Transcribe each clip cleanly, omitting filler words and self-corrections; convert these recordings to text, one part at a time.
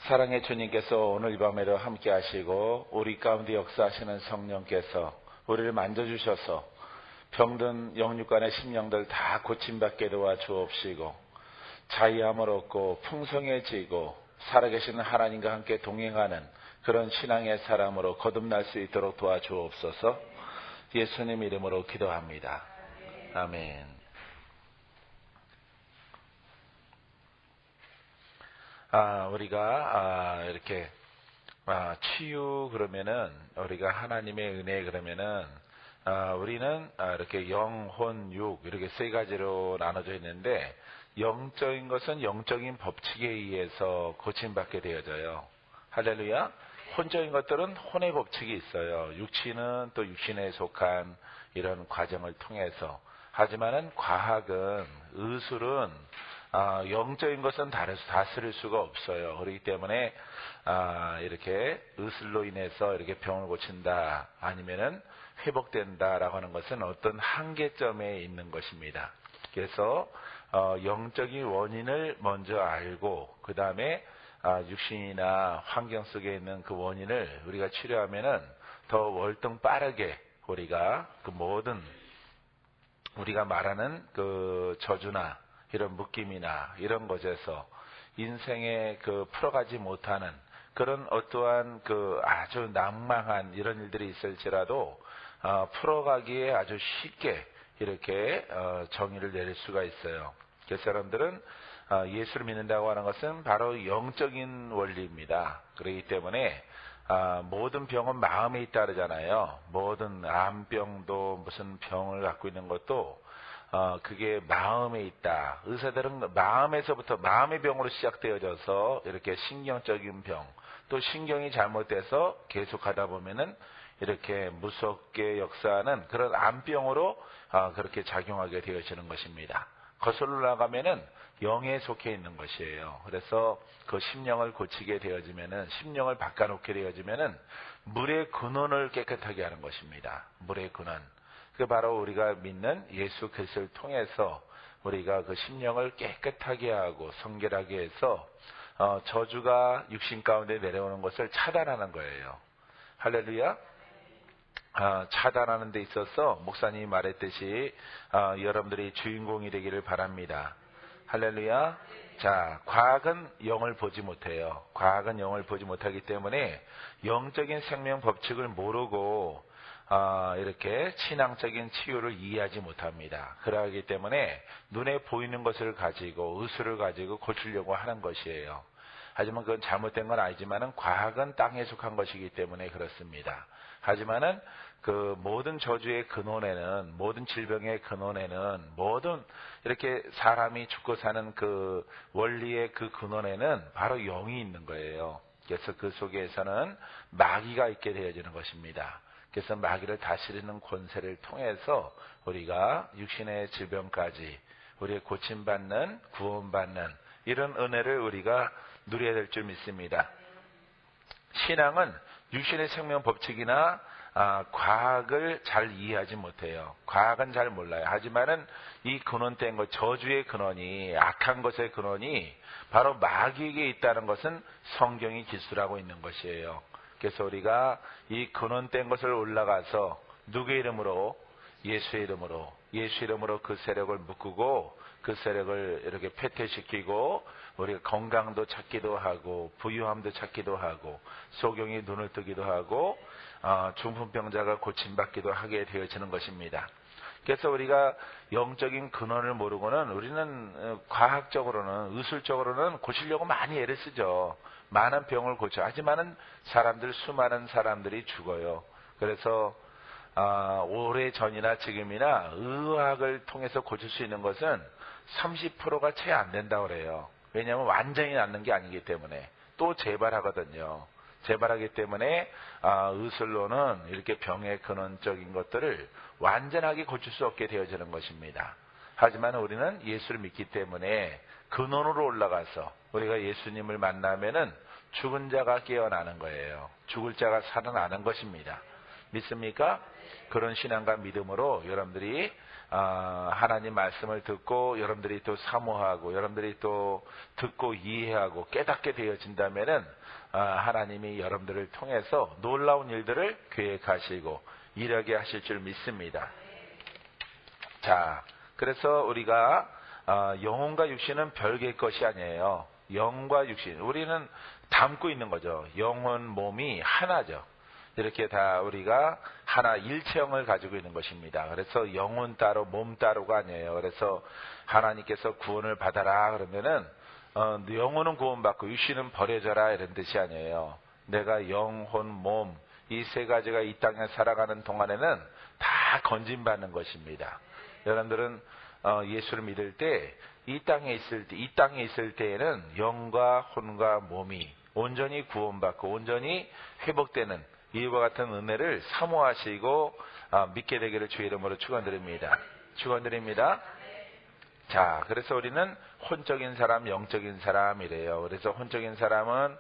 사랑의 주님께서 오늘 이 밤에도 함께 하시고 우리 가운데 역사하시는 성령께서 우리를 만져주셔서 병든 영육간의 심령들 다 고침받게 도와 주옵시고 자유함을 얻고 풍성해지고 살아계시는 하나님과 함께 동행하는 그런 신앙의 사람으로 거듭날 수 있도록 도와주옵소서. 예수님 이름으로 기도합니다. 아멘. 우리가 이렇게 치유 그러면은 우리가 하나님의 은혜 그러면은 우리는 이렇게 영, 혼, 육 이렇게 세 가지로 나눠져 있는데 영적인 것은 영적인 법칙에 의해서 고침받게 되어져요. 할렐루야. 혼적인 것들은 혼의 법칙이 있어요. 육신은 또 육신에 속한 이런 과정을 통해서. 하지만은 과학은 의술은 영적인 것은 다스릴 수가 없어요. 그렇기 때문에 이렇게 의술로 인해서 이렇게 병을 고친다 아니면은 회복된다라고 하는 것은 어떤 한계점에 있는 것입니다. 그래서 영적인 원인을 먼저 알고 그 다음에 육신이나 환경 속에 있는 그 원인을 우리가 치료하면은 더 월등 빠르게 우리가 그 모든 우리가 말하는 그 저주나 이런 묶임이나 이런 것에서 인생에 그 풀어가지 못하는 그런 어떠한 그 아주 난망한 이런 일들이 있을지라도 풀어가기에 아주 쉽게 이렇게 정의를 내릴 수가 있어요. 그래서 사람들은 예수를 믿는다고 하는 것은 바로 영적인 원리입니다. 그렇기 때문에 모든 병은 마음에 있다 그러잖아요. 모든 암병도 무슨 병을 갖고 있는 것도 그게 마음에 있다. 의사들은 마음에서부터 마음의 병으로 시작되어져서 이렇게 신경적인 병, 또 신경이 잘못돼서 계속하다 보면은 이렇게 무섭게 역사하는 그런 암병으로 그렇게 작용하게 되어지는 것입니다. 거슬러 나가면은 영에 속해 있는 것이에요. 그래서 그 심령을 고치게 되어지면은 심령을 바꿔놓게 되어지면은 물의 근원을 깨끗하게 하는 것입니다. 물의 근원. 그 바로 우리가 믿는 예수 그리스도를 통해서 우리가 그 심령을 깨끗하게 하고 성결하게 해서 저주가 육신 가운데 내려오는 것을 차단하는 거예요. 할렐루야. 차단하는 데 있어서 목사님이 말했듯이 여러분들이 주인공이 되기를 바랍니다. 할렐루야. 자, 과학은 영을 보지 못해요. 과학은 영을 보지 못하기 때문에 영적인 생명 법칙을 모르고 이렇게 신앙적인 치유를 이해하지 못합니다. 그러기 때문에 눈에 보이는 것을 가지고 의술을 가지고 고치려고 하는 것이에요. 하지만 그건 잘못된 건 아니지만은 과학은 땅에 속한 것이기 때문에 그렇습니다. 하지만은 그 모든 저주의 근원에는 모든 질병의 근원에는 모든 이렇게 사람이 죽고 사는 그 원리의 그 근원에는 바로 영이 있는 거예요. 그래서 그 속에서는 마귀가 있게 되어지는 것입니다. 그래서 마귀를 다스리는 권세를 통해서 우리가 육신의 질병까지 우리의 고침받는 구원받는 이런 은혜를 우리가 누려야 될 줄 믿습니다. 신앙은 육신의 생명 법칙이나 과학을 잘 이해하지 못해요. 과학은 잘 몰라요. 하지만은 이 근원된 것, 저주의 근원이, 악한 것의 근원이 바로 마귀에게 있다는 것은 성경이 기술하고 있는 것이에요. 그래서 우리가 이 근원된 것을 올라가서 누구의 이름으로? 예수의 이름으로 그 세력을 묶고 그 세력을 이렇게 패퇴시키고 우리가 건강도 찾기도 하고 부유함도 찾기도 하고 소경이 눈을 뜨기도 하고 중풍병자가 고침받기도 하게 되어지는 것입니다. 그래서 우리가 영적인 근원을 모르고는 우리는 과학적으로는 의술적으로는 고치려고 많이 애를 쓰죠. 많은 병을 고쳐. 하지만은 수많은 사람들이 죽어요. 그래서 오래 전이나 지금이나 의학을 통해서 고칠 수 있는 것은 30%가 채 안 된다고 그래요. 왜냐하면 완전히 낫는 게 아니기 때문에 또 재발하거든요. 재발하기 때문에 의술로는 이렇게 병의 근원적인 것들을 완전하게 고칠 수 없게 되어지는 것입니다. 하지만 우리는 예수를 믿기 때문에 근원으로 올라가서 우리가 예수님을 만나면은 죽은 자가 깨어나는 거예요. 죽을 자가 살아나는 것입니다. 믿습니까? 그런 신앙과 믿음으로 여러분들이 하나님 말씀을 듣고 여러분들이 또 사모하고 여러분들이 또 듣고 이해하고 깨닫게 되어진다면은 하나님이 여러분들을 통해서 놀라운 일들을 계획하시고 이루게 하실 줄 믿습니다. 자, 그래서 우리가 영혼과 육신은 별개의 것이 아니에요. 영과 육신, 우리는 담고 있는 거죠. 영혼, 몸이 하나죠. 이렇게 다 우리가 하나 일체형을 가지고 있는 것입니다. 그래서 영혼 따로 몸 따로가 아니에요. 그래서 하나님께서 구원을 받아라 그러면은 영혼은 구원받고 육신은 버려져라 이런 뜻이 아니에요. 내가 영혼, 몸 이 세 가지가 이 땅에 살아가는 동안에는 다 건진받는 것입니다. 여러분들은 예수를 믿을 때 이 땅에 있을 때에는 영과 혼과 몸이 온전히 구원받고 온전히 회복되는 이와 같은 은혜를 사모하시고 믿게 되기를 주의 이름으로 축원드립니다. 축원드립니다. 자, 그래서 우리는 혼적인 사람, 영적인 사람이래요. 그래서 혼적인 사람은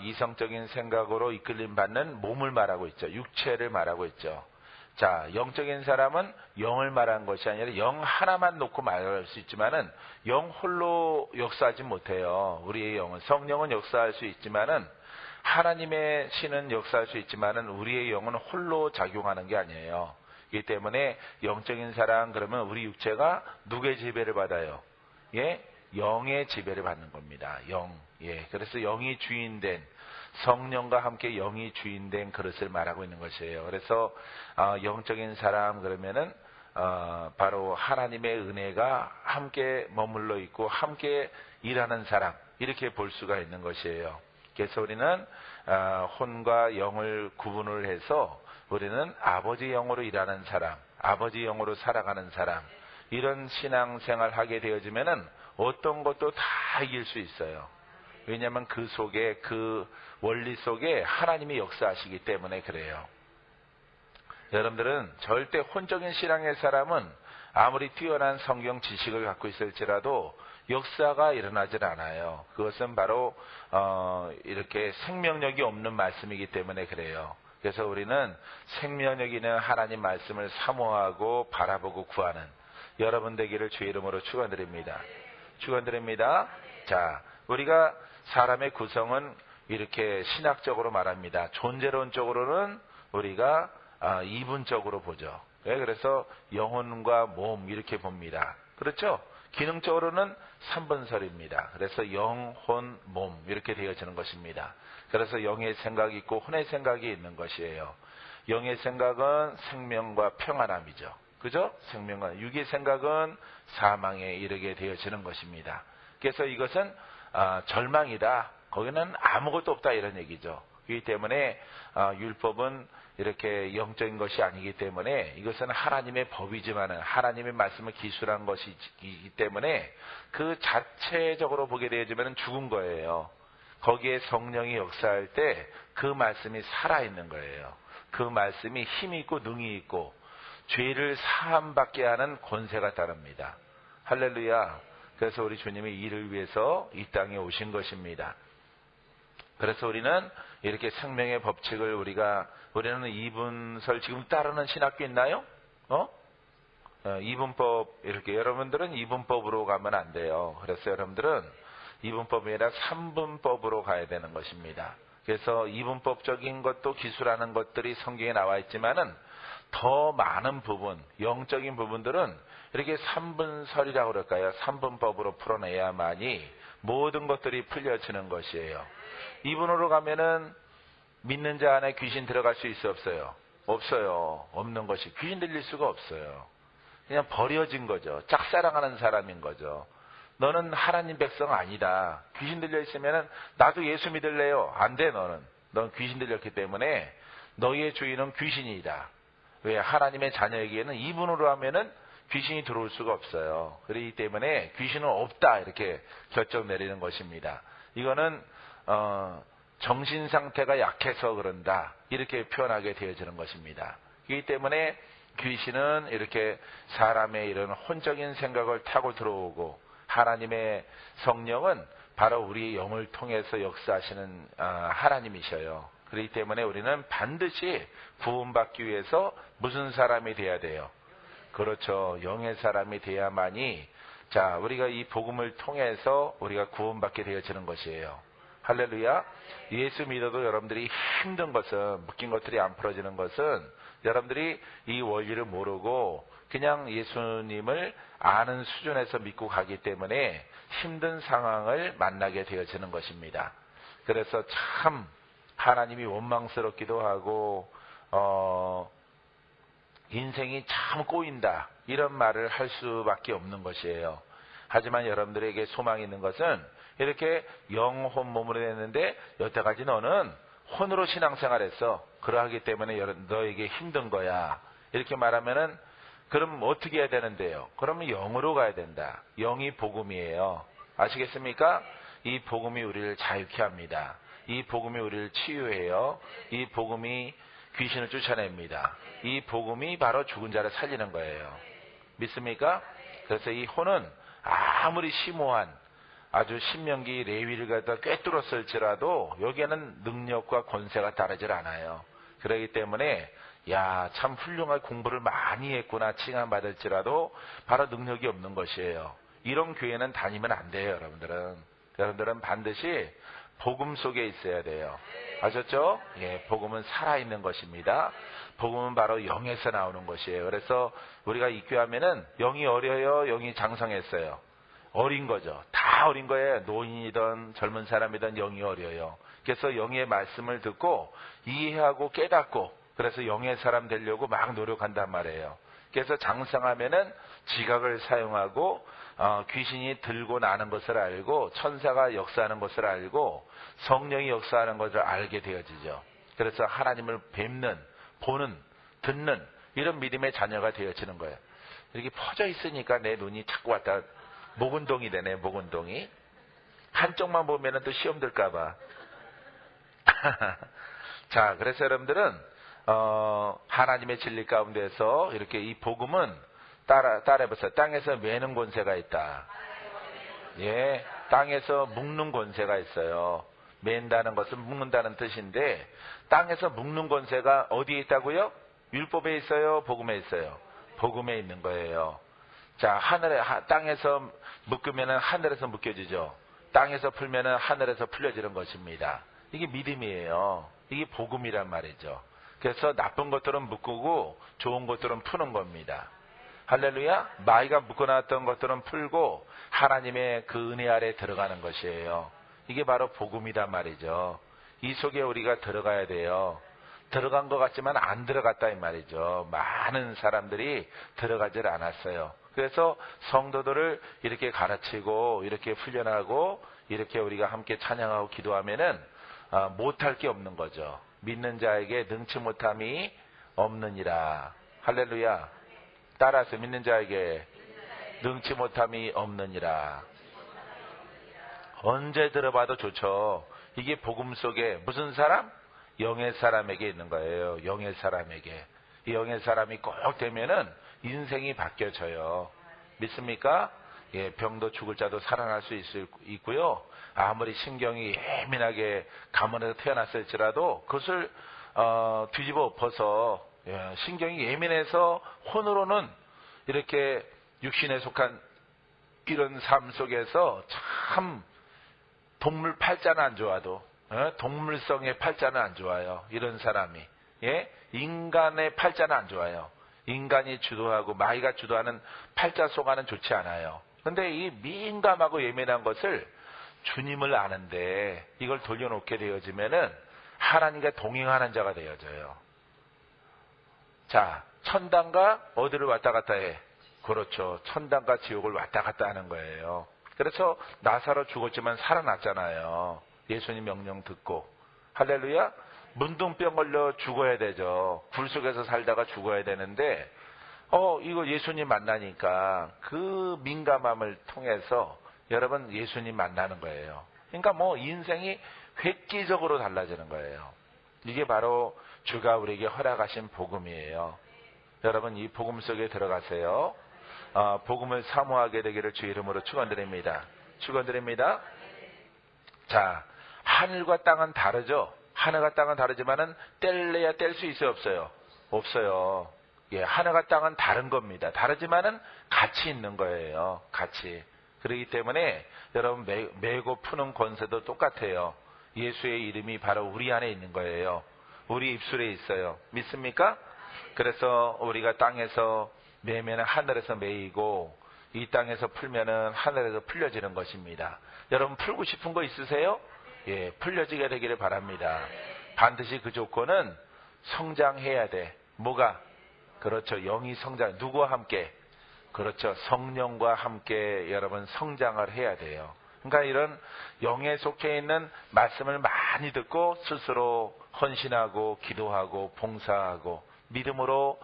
이성적인 생각으로 이끌림 받는 몸을 말하고 있죠. 육체를 말하고 있죠. 자, 영적인 사람은 영을 말한 것이 아니라 영 하나만 놓고 말할 수 있지만은 영 홀로 역사하지 못해요. 우리의 영은 성령은 역사할 수 있지만은 하나님의 신은 역사할 수 있지만은 우리의 영은 홀로 작용하는 게 아니에요. 이기 때문에 영적인 사람 그러면 우리 육체가 누구의 지배를 받아요? 예, 영의 지배를 받는 겁니다. 영. 예, 그래서 영이 주인된 성령과 함께 영이 주인된 그릇을 말하고 있는 것이에요. 그래서 영적인 사람 그러면은 바로 하나님의 은혜가 함께 머물러 있고 함께 일하는 사람 이렇게 볼 수가 있는 것이에요. 그래서 우리는 혼과 영을 구분을 해서 우리는 아버지 영으로 일하는 사람, 아버지 영으로 살아가는 사람 이런 신앙생활 하게 되어지면은 어떤 것도 다 이길 수 있어요. 왜냐하면 그 속에 그 원리 속에 하나님이 역사하시기 때문에 그래요. 여러분들은 절대 혼적인 신앙의 사람은 아무리 뛰어난 성경 지식을 갖고 있을지라도 역사가 일어나질 않아요. 그것은 바로 이렇게 생명력이 없는 말씀이기 때문에 그래요. 그래서 우리는 생명력 있는 하나님 말씀을 사모하고 바라보고 구하는 여러분 되기를 주의 이름으로 축원드립니다. 축원드립니다. 자, 우리가 사람의 구성은 이렇게 신학적으로 말합니다. 존재론적으로는 우리가 이분적으로 보죠. 그래서 영혼과 몸 이렇게 봅니다. 그렇죠? 기능적으로는 3분설입니다. 그래서 영, 혼, 몸 이렇게 되어지는 것입니다. 그래서 영의 생각이 있고 혼의 생각이 있는 것이에요. 영의 생각은 생명과 평안함이죠. 그죠? 생명과 육의 생각은 사망에 이르게 되어지는 것입니다. 그래서 이것은 절망이다. 거기는 아무것도 없다 이런 얘기죠. 그렇기 때문에 율법은 이렇게 영적인 것이 아니기 때문에 이것은 하나님의 법이지만은 하나님의 말씀을 기술한 것이기 때문에 그 자체적으로 보게 되어지면 죽은 거예요. 거기에 성령이 역사할 때 그 말씀이 살아있는 거예요. 그 말씀이 힘이 있고 능이 있고 죄를 사함받게 하는 권세가 따릅니다. 할렐루야. 그래서 우리 주님이 이를 위해서 이 땅에 오신 것입니다. 그래서 우리는 이렇게 생명의 법칙을 우리는 이분설 지금 따르는 신학교 있나요? 이분법 이렇게 여러분들은 이분법으로 가면 안 돼요. 그래서 여러분들은 이분법이 아니라 3분법으로 가야 되는 것입니다. 그래서 이분법적인 것도 기술하는 것들이 성경에 나와 있지만은 더 많은 부분, 영적인 부분들은 이렇게 3분설이라고 그럴까요? 3분법으로 풀어내야만이 모든 것들이 풀려지는 것이에요. 이분으로 가면은 믿는 자 안에 귀신 들어갈 수 있어 없어요? 없어요. 없는 것이 귀신 들릴 수가 없어요. 그냥 버려진 거죠. 짝사랑하는 사람인 거죠. 너는 하나님 백성 아니다. 귀신 들려 있으면은 나도 예수 믿을래요. 안 돼 너는. 넌 귀신 들렸기 때문에 너희의 주인은 귀신이다. 왜? 하나님의 자녀에게는 이분으로 하면은 귀신이 들어올 수가 없어요. 그렇기 때문에 귀신은 없다 이렇게 결정 내리는 것입니다. 이거는 정신 상태가 약해서 그런다 이렇게 표현하게 되어지는 것입니다. 그렇기 때문에 귀신은 이렇게 사람의 이런 혼적인 생각을 타고 들어오고 하나님의 성령은 바로 우리 영을 통해서 역사하시는 하나님이셔요. 그렇기 때문에 우리는 반드시 구원받기 위해서 무슨 사람이 돼야 돼요? 그렇죠. 영의 사람이 돼야만이 자, 우리가 이 복음을 통해서 우리가 구원받게 되어지는 것이에요. 할렐루야. 예수 믿어도 여러분들이 힘든 것은, 묶인 것들이 안 풀어지는 것은 여러분들이 이 원리를 모르고 그냥 예수님을 아는 수준에서 믿고 가기 때문에 힘든 상황을 만나게 되어지는 것입니다. 그래서 참 하나님이 원망스럽기도 하고 인생이 참 꼬인다 이런 말을 할 수밖에 없는 것이에요. 하지만 여러분들에게 소망이 있는 것은 이렇게 영혼 몸으로 됐는데 여태까지 너는 혼으로 신앙생활했어. 그러하기 때문에 너에게 힘든 거야. 이렇게 말하면은 그럼 어떻게 해야 되는데요? 그러면 영으로 가야 된다. 영이 복음이에요. 아시겠습니까? 이 복음이 우리를 자유케 합니다. 이 복음이 우리를 치유해요. 이 복음이 귀신을 쫓아냅니다. 이 복음이 바로 죽은 자를 살리는 거예요. 믿습니까? 그래서 이 혼은 아무리 심오한 아주 신명기 레위를 갖다 꿰뚫었을지라도 여기에는 능력과 권세가 다르질 않아요. 그렇기 때문에 야, 참 훌륭한 공부를 많이 했구나 칭함받을지라도 바로 능력이 없는 것이에요. 이런 교회는 다니면 안 돼요. 여러분들은 반드시 복음 속에 있어야 돼요. 아셨죠? 예, 복음은 살아있는 것입니다. 복음은 바로 영에서 나오는 것이에요. 그래서 우리가 입교하면은 영이 어려요, 영이 장성했어요. 어린 거죠. 다 어린 거예요. 노인이든 젊은 사람이든 영이 어려요. 그래서 영의 말씀을 듣고 이해하고 깨닫고 그래서 영의 사람 되려고 막 노력한단 말이에요. 그래서 장성하면은 지각을 사용하고 귀신이 들고 나는 것을 알고 천사가 역사하는 것을 알고 성령이 역사하는 것을 알게 되어지죠. 그래서 하나님을 뵙는, 보는, 듣는 이런 믿음의 자녀가 되어지는 거예요. 이렇게 퍼져 있으니까 내 눈이 자꾸 왔다 목운동이 되네. 목운동이 한쪽만 보면은 또 시험 들까봐. 자, 그래서 여러분들은 하나님의 진리 가운데서 이렇게 이 복음은 따라해보세요. 땅에서 매는 권세가 있다. 예, 땅에서 묶는 권세가 있어요. 맨다는 것은 묶는다는 뜻인데 땅에서 묶는 권세가 어디에 있다고요? 율법에 있어요? 복음에 있어요? 복음에 있는 거예요. 자, 땅에서 묶으면은 하늘에서 묶여지죠. 땅에서 풀면은 하늘에서 풀려지는 것입니다. 이게 믿음이에요. 이게 복음이란 말이죠. 그래서 나쁜 것들은 묶고 좋은 것들은 푸는 겁니다. 할렐루야. 마귀가 묶어놨던 것들은 풀고 하나님의 그 은혜 아래 들어가는 것이에요. 이게 바로 복음이란 말이죠. 이 속에 우리가 들어가야 돼요. 들어간 것 같지만 안 들어갔다 이 말이죠. 많은 사람들이 들어가질 않았어요. 그래서 성도들을 이렇게 가르치고 이렇게 훈련하고 이렇게 우리가 함께 찬양하고 기도하면은 못할 게 없는 거죠. 믿는 자에게 능치 못함이 없느니라. 할렐루야. 따라서 믿는 자에게 능치 못함이 없느니라. 언제 들어봐도 좋죠. 이게 복음 속에 무슨 사람? 영의 사람에게 있는 거예요. 영의 사람에게. 이 영의 사람이 꼭 되면은 인생이 바뀌어져요. 믿습니까? 예, 병도 죽을 자도 살아날 수 있고요. 아무리 신경이 예민하게 가문에서 태어났을지라도 그것을 뒤집어 엎어서 신경이 예민해서 혼으로는 이렇게 육신에 속한 이런 삶 속에서 참 동물 팔자는 안 좋아도 동물성의 팔자는 안 좋아요. 이런 사람이. 예? 인간의 팔자는 안 좋아요. 인간이 주도하고 마귀가 주도하는 팔자 속아는 좋지 않아요. 근데 이 민감하고 예민한 것을 주님을 아는데 이걸 돌려놓게 되어지면은 하나님과 동행하는 자가 되어져요. 자, 천당과 어디를 왔다 갔다 해? 그렇죠. 천당과 지옥을 왔다 갔다 하는 거예요. 그래서 나사로 죽었지만 살아났잖아요. 예수님 명령 듣고. 할렐루야. 문둥병 걸려 죽어야 되죠. 굴 속에서 살다가 죽어야 되는데 이거 예수님 만나니까 그 민감함을 통해서 여러분 예수님 만나는 거예요. 그러니까 뭐 인생이 획기적으로 달라지는 거예요. 이게 바로 주가 우리에게 허락하신 복음이에요. 여러분 이 복음 속에 들어가세요. 복음을 사모하게 되기를 주 이름으로 축원드립니다. 축원드립니다. 자, 하늘과 땅은 다르죠. 하늘과 땅은 다르지만은 뗄래야 뗄 수 있어요, 없어요? 없어요. 예, 하늘과 땅은 다른 겁니다. 다르지만은 같이 있는 거예요. 같이. 그렇기 때문에 여러분 메고 푸는 권세도 똑같아요. 예수의 이름이 바로 우리 안에 있는 거예요. 우리 입술에 있어요. 믿습니까? 그래서 우리가 땅에서 매면은 하늘에서 매이고 이 땅에서 풀면은 하늘에서 풀려지는 것입니다. 여러분 풀고 싶은 거 있으세요? 예, 풀려지게 되기를 바랍니다. 반드시 그 조건은 성장해야 돼. 뭐가? 그렇죠. 영이 성장. 누구와 함께? 그렇죠. 성령과 함께 여러분 성장을 해야 돼요. 그러니까 이런 영에 속해 있는 말씀을 많이 듣고 스스로 헌신하고 기도하고 봉사하고 믿음으로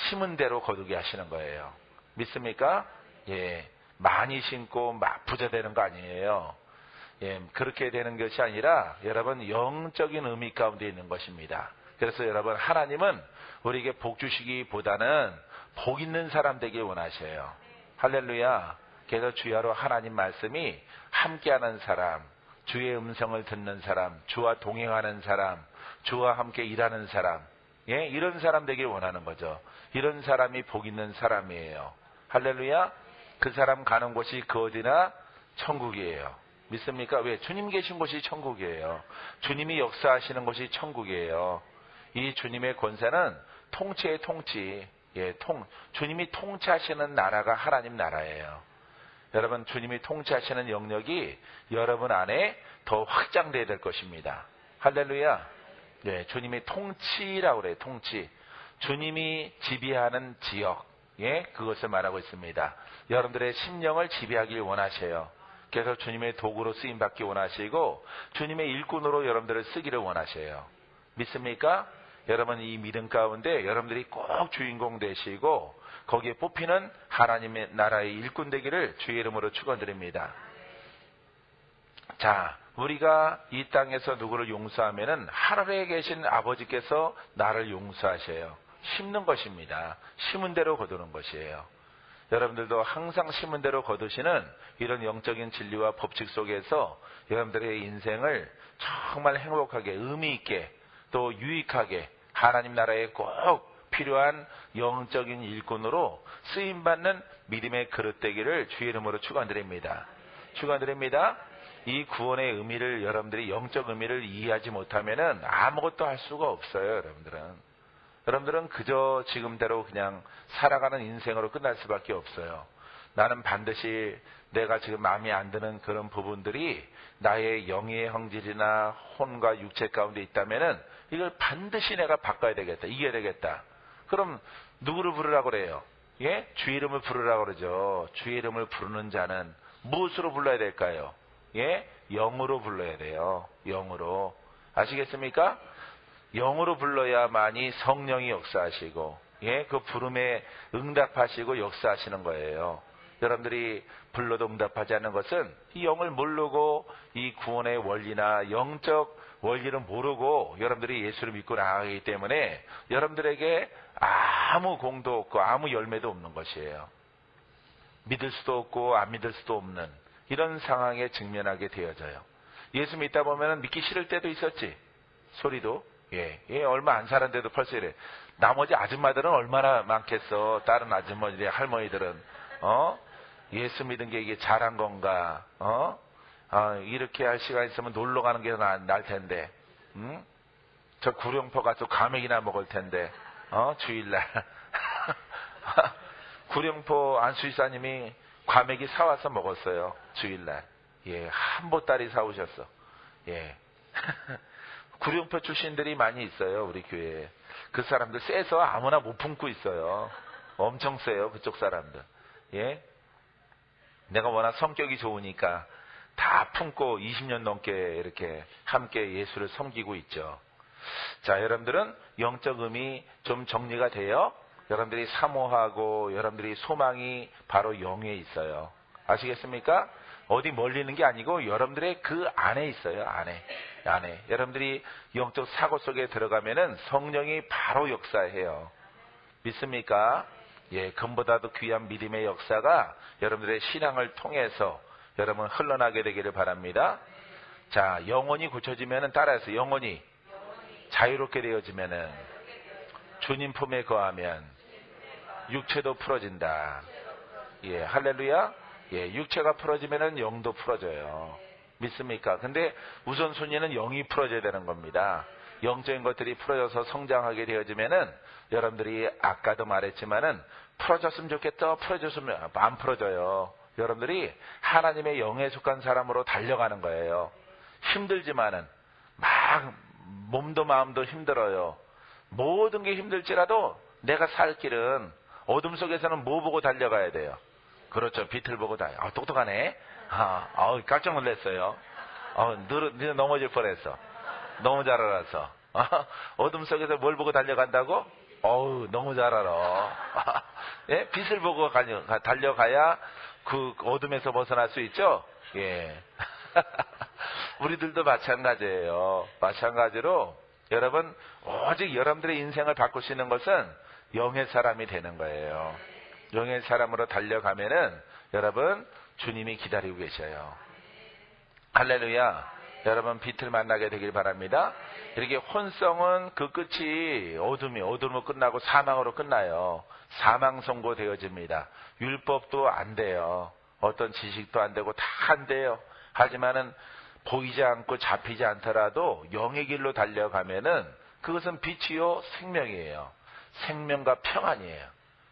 심은 대로 거두게 하시는 거예요. 믿습니까? 예, 많이 심고 부자 되는 거 아니에요. 예, 그렇게 되는 것이 아니라 여러분 영적인 의미 가운데 있는 것입니다. 그래서 여러분 하나님은 우리에게 복 주시기보다는 복 있는 사람 되길 원하셔요. 할렐루야. 그래서 주야로 하나님 말씀이 함께하는 사람, 주의 음성을 듣는 사람, 주와 동행하는 사람, 주와 함께 일하는 사람, 예, 이런 사람 되길 원하는 거죠. 이런 사람이 복 있는 사람이에요. 할렐루야. 그 사람 가는 곳이 그 어디나 천국이에요. 믿습니까? 왜? 주님 계신 곳이 천국이에요. 주님이 역사하시는 곳이 천국이에요. 이 주님의 권세는 통치의 통치. 예, 주님이 통치하시는 나라가 하나님 나라예요. 여러분, 주님이 통치하시는 영역이 여러분 안에 더 확장되어야 될 것입니다. 할렐루야. 예, 주님이 통치라고 그래요. 통치. 주님이 지배하는 지역. 예, 그것을 말하고 있습니다. 여러분들의 심령을 지배하길 원하셔요. 그래서 주님의 도구로 쓰임받기 원하시고 주님의 일꾼으로 여러분들을 쓰기를 원하셔요. 믿습니까? 여러분 이 믿음 가운데 여러분들이 꼭 주인공 되시고 거기에 뽑히는 하나님의 나라의 일꾼 되기를 주의 이름으로 축원드립니다. 자, 우리가 이 땅에서 누구를 용서하면은 하늘에 계신 아버지께서 나를 용서하셔요. 심는 것입니다. 심은 대로 거두는 것이에요. 여러분들도 항상 심은 대로 거두시는 이런 영적인 진리와 법칙 속에서 여러분들의 인생을 정말 행복하게 의미 있게 또 유익하게 하나님 나라에 꼭 필요한 영적인 일꾼으로 쓰임받는 믿음의 그릇 되기를 주의 이름으로 축원드립니다. 축원드립니다. 이 구원의 의미를 여러분들이 영적 의미를 이해하지 못하면은 아무것도 할 수가 없어요. 여러분들은 그저 지금대로 그냥 살아가는 인생으로 끝날 수밖에 없어요. 나는 반드시 내가 지금 마음에 안 드는 그런 부분들이 나의 영의 형질이나 혼과 육체 가운데 있다면은 이걸 반드시 내가 바꿔야 되겠다. 이겨야 되겠다. 그럼 누구를 부르라고 그래요? 예? 주의 이름을 부르라고 그러죠. 주의 이름을 부르는 자는 무엇으로 불러야 될까요? 예? 영으로 불러야 돼요. 영으로. 아시겠습니까? 영으로 불러야만이 성령이 역사하시고, 예, 그 부름에 응답하시고 역사하시는 거예요. 여러분들이 불러도 응답하지 않는 것은 이 영을 모르고 이 구원의 원리나 영적 원리를 모르고 여러분들이 예수를 믿고 나가기 때문에 여러분들에게 아무 공도 없고 아무 열매도 없는 것이에요. 믿을 수도 없고 안 믿을 수도 없는 이런 상황에 직면하게 되어져요. 예수 믿다 보면 믿기 싫을 때도 있었지. 소리도. 예, 얼마 안 살았는데도 벌써 이래. 나머지 아줌마들은 얼마나 많겠어. 다른 아줌마들이, 할머니들은. 예수 믿은 게 이게 잘한 건가. 이렇게 할 시간 있으면 놀러 가는 게 날 텐데. 저 구룡포 가서 과메기나 먹을 텐데. 주일날. 구룡포 안수이사님이 과메기 사와서 먹었어요. 주일날. 예, 한 보따리 사오셨어. 예. 구룡포 출신들이 많이 있어요. 우리 교회에. 그 사람들 세서 아무나 못 품고 있어요. 엄청 세요. 그쪽 사람들. 예. 내가 워낙 성격이 좋으니까 다 품고 20년 넘게 이렇게 함께 예수를 섬기고 있죠. 자, 여러분들은 영적 의미 좀 정리가 돼요? 여러분들이 사모하고 여러분들이 소망이 바로 영에 있어요. 아시겠습니까? 어디 멀리 있는 게 아니고 여러분들의 그 안에 있어요. 안에. 여러분들이 영적 사고 속에 들어가면은 성령이 바로 역사해요. 믿습니까? 예, 금보다도 귀한 믿음의 역사가 여러분들의 신앙을 통해서 여러분 흘러나게 되기를 바랍니다. 자, 영혼이 고쳐지면은 따라해서 영혼이 자유롭게 되어지면은 주님 품에 거하면 육체도 풀어진다. 예, 할렐루야. 예, 육체가 풀어지면은 영도 풀어져요. 믿습니까? 근데 우선순위는 영이 풀어져야 되는 겁니다. 영적인 것들이 풀어져서 성장하게 되어지면은 여러분들이 아까도 말했지만은 풀어졌으면 좋겠다. 풀어졌으면 안 풀어져요. 여러분들이 하나님의 영에 속한 사람으로 달려가는 거예요. 힘들지만은 막 몸도 마음도 힘들어요. 모든 게 힘들지라도 내가 살 길은 어둠 속에서는 뭐 보고 달려가야 돼요? 그렇죠. 빛을 보고 달려. 똑똑하네. 깜짝 놀랐어요. 넘어질 뻔했어. 너무 잘 알아서. 어둠 속에서 뭘 보고 달려간다고? 너무 잘 알아. 예? 빛을 보고 달려가야 그 어둠에서 벗어날 수 있죠? 예. 우리들도 마찬가지예요. 마찬가지로 여러분, 오직 여러분들의 인생을 바꿀 수 있는 것은 영의 사람이 되는 거예요. 영의 사람으로 달려가면은 여러분, 주님이 기다리고 계셔요. 할렐루야. 여러분, 빛을 만나게 되길 바랍니다. 이렇게 혼성은 그 끝이 어둠으로 끝나고 사망으로 끝나요. 사망 선고되어집니다. 율법도 안 돼요. 어떤 지식도 안 되고 다 안 돼요. 하지만은 보이지 않고 잡히지 않더라도 영의 길로 달려가면은 그것은 빛이요 생명이에요. 생명과 평안이에요.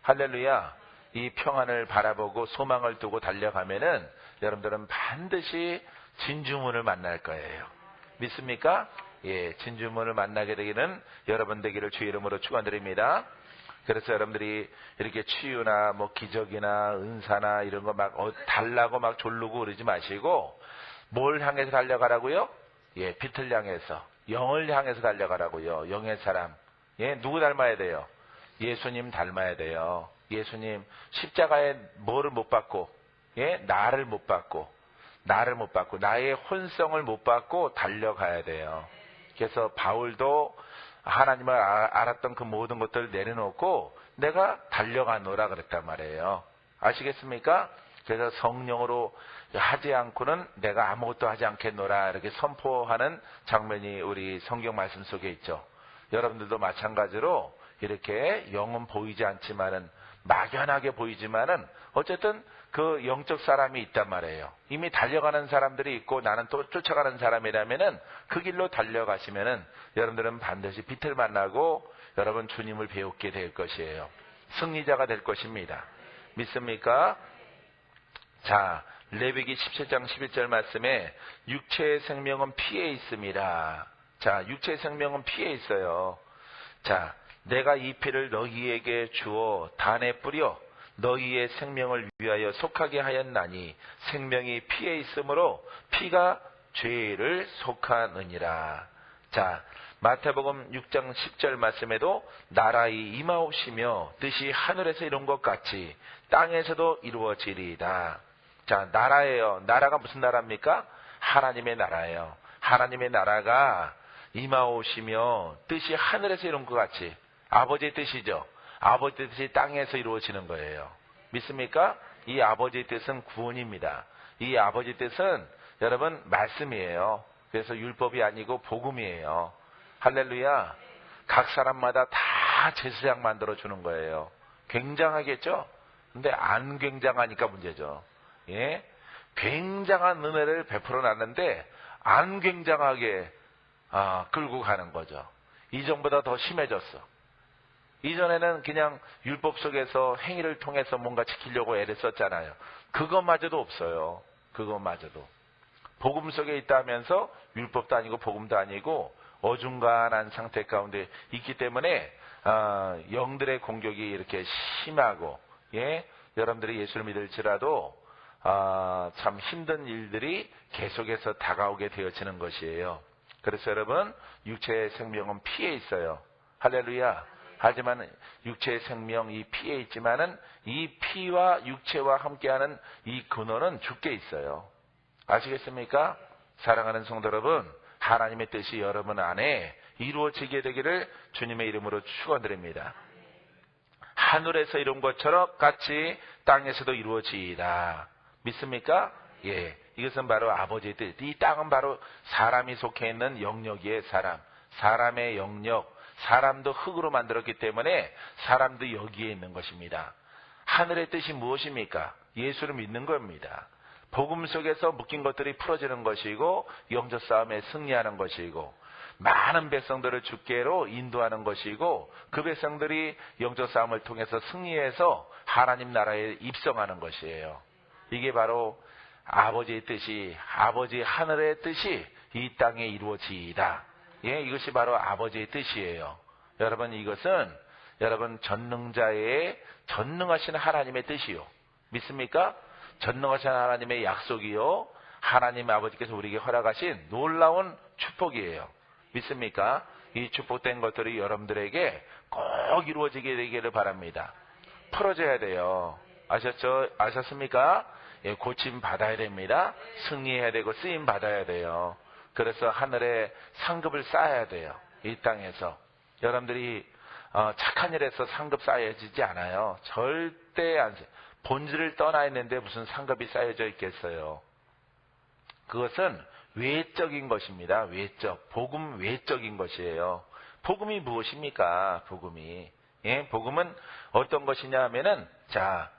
할렐루야. 이 평안을 바라보고 소망을 두고 달려가면은 여러분들은 반드시 진주문을 만날 거예요. 믿습니까? 예, 진주문을 만나게 되기는 여러분 되기를 주의 이름으로 축원드립니다. 그래서 여러분들이 이렇게 치유나 뭐 기적이나 은사나 이런 거 막 달라고 막 졸르고 그러지 마시고 뭘 향해서 달려가라고요? 예, 빛을 향해서, 영을 향해서 달려가라고요. 영의 사람. 예, 누구 닮아야 돼요? 예수님 닮아야 돼요. 예수님 십자가에 뭐를 못 받고, 예, 나를 못 받고 나의 혼성을 못 받고 달려가야 돼요. 그래서 바울도 하나님을 알았던 그 모든 것들을 내려놓고 내가 달려가노라 그랬단 말이에요. 아시겠습니까? 그래서 성령으로 하지 않고는 내가 아무것도 하지 않겠노라 이렇게 선포하는 장면이 우리 성경 말씀 속에 있죠. 여러분들도 마찬가지로 이렇게 영은 보이지 않지만은 막연하게 보이지만은 어쨌든 그 영적 사람이 있단 말이에요. 이미 달려가는 사람들이 있고 나는 또 쫓아가는 사람이라면은 그 길로 달려가시면은 여러분들은 반드시 빛을 만나고 여러분 주님을 배우게 될 것이에요. 승리자가 될 것입니다. 믿습니까? 자, 레위기 17장 11절 말씀에 육체의 생명은 피에 있습니다. 자, 육체의 생명은 피에 있어요. 자, 내가 이 피를 너희에게 주어 단에 뿌려 너희의 생명을 위하여 속하게 하였나니 생명이 피에 있으므로 피가 죄를 속하느니라. 자, 마태복음 6장 10절 말씀에도 나라의 임하옵시며 뜻이 하늘에서 이룬 것 같이 땅에서도 이루어지리이다. 자, 나라예요. 나라가 무슨 나라입니까? 하나님의 나라예요. 하나님의 나라가 임하오시며 뜻이 하늘에서 이룬 것 같이 아버지의 뜻이죠. 아버지의 뜻이 땅에서 이루어지는 거예요. 믿습니까? 이 아버지의 뜻은 구원입니다. 이 아버지의 뜻은 여러분 말씀이에요. 그래서 율법이 아니고 복음이에요. 할렐루야. 각 사람마다 다 제사장 만들어주는 거예요. 굉장하겠죠? 근데 안 굉장하니까 문제죠. 예? 굉장한 은혜를 베풀어 놨는데 안 굉장하게 끌고 가는 거죠. 이전보다 더 심해졌어. 이전에는 그냥 율법 속에서 행위를 통해서 뭔가 지키려고 애를 썼잖아요. 그것마저도 없어요. 그것마저도. 복음 속에 있다면서 율법도 아니고 복음도 아니고 어중간한 상태 가운데 있기 때문에 영들의 공격이 이렇게 심하고, 예? 여러분들이 예수를 믿을지라도 참 힘든 일들이 계속해서 다가오게 되어지는 것이에요. 그래서 여러분, 육체의 생명은 피에 있어요. 할렐루야. 하지만 육체의 생명 이 피에 있지만은 이 피와 육체와 함께하는 이 근원은 주께 있어요. 아시겠습니까? 사랑하는 성도 여러분, 하나님의 뜻이 여러분 안에 이루어지게 되기를 주님의 이름으로 축원드립니다. 하늘에서 이룬 것처럼 같이 땅에서도 이루어지이다. 믿습니까? 예, 이것은 바로 아버지의 뜻. 이 땅은 바로 사람이 속해 있는 영역이에요. 사람의 영역, 사람도 흙으로 만들었기 때문에 사람도 여기에 있는 것입니다. 하늘의 뜻이 무엇입니까? 예수를 믿는 겁니다. 복음 속에서 묶인 것들이 풀어지는 것이고 영적 싸움에 승리하는 것이고 많은 백성들을 주께로 인도하는 것이고 그 백성들이 영적 싸움을 통해서 승리해서 하나님 나라에 입성하는 것이에요. 이게 바로 아버지의 뜻이, 아버지 하늘의 뜻이 이 땅에 이루어지이다. 예, 이것이 바로 아버지의 뜻이에요. 여러분, 이것은 여러분 전능자의 전능하신 하나님의 뜻이요. 믿습니까? 전능하신 하나님의 약속이요. 하나님 아버지께서 우리에게 허락하신 놀라운 축복이에요. 믿습니까? 이 축복된 것들이 여러분들에게 꼭 이루어지게 되기를 바랍니다. 풀어져야 돼요. 아셨습니까? 예, 고침 받아야 됩니다. 승리해야 되고 쓰임 받아야 돼요. 그래서 하늘에 상급을 쌓아야 돼요. 이 땅에서. 여러분들이 착한 일에서 상급 쌓여지지 않아요. 절대 안 쌓여요. 본질을 떠나 있는데 무슨 상급이 쌓여져 있겠어요. 그것은 외적인 것입니다. 외적. 복음 외적인 것이에요. 복음이 무엇입니까? 복음이. 예, 복음은 어떤 것이냐 하면은, 자,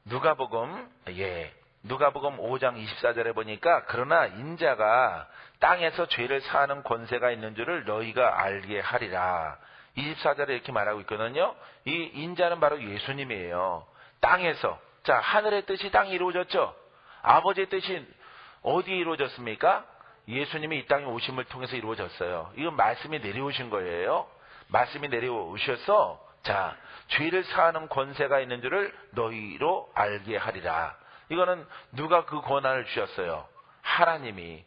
누가복음 5장 24절에 보니까, 그러나 인자가 땅에서 죄를 사하는 권세가 있는 줄을 너희가 알게 하리라. 24절에 이렇게 말하고 있거든요. 이 인자는 바로 예수님이에요. 땅에서. 자, 하늘의 뜻이 땅에 이루어졌죠? 아버지의 뜻이 어디에 이루어졌습니까? 예수님이 이 땅에 오심을 통해서 이루어졌어요. 이건 말씀이 내려오신 거예요. 말씀이 내려오셔서, 자, 죄를 사하는 권세가 있는 줄을 너희로 알게 하리라. 이거는 누가 그 권한을 주셨어요? 하나님이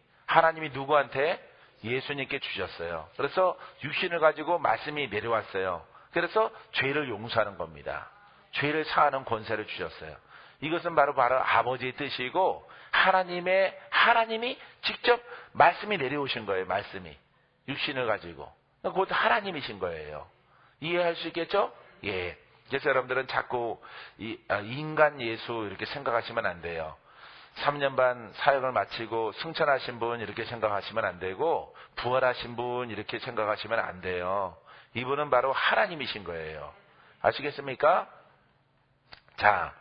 누구한테? 예수님께 주셨어요. 그래서 육신을 가지고 말씀이 내려왔어요. 그래서 죄를 용서하는 겁니다. 죄를 사하는 권세를 주셨어요. 이것은 바로 아버지의 뜻이고 하나님이 직접 말씀이 내려오신 거예요. 말씀이. 육신을 가지고. 그것도 하나님이신 거예요. 이해할 수 있겠죠? 예. 그래서 여러분들은 자꾸 인간 예수 이렇게 생각하시면 안 돼요. 3년 반 사역을 마치고 승천하신 분 이렇게 생각하시면 안 되고 부활하신 분 이렇게 생각하시면 안 돼요. 이분은 바로 하나님이신 거예요. 아시겠습니까? 자,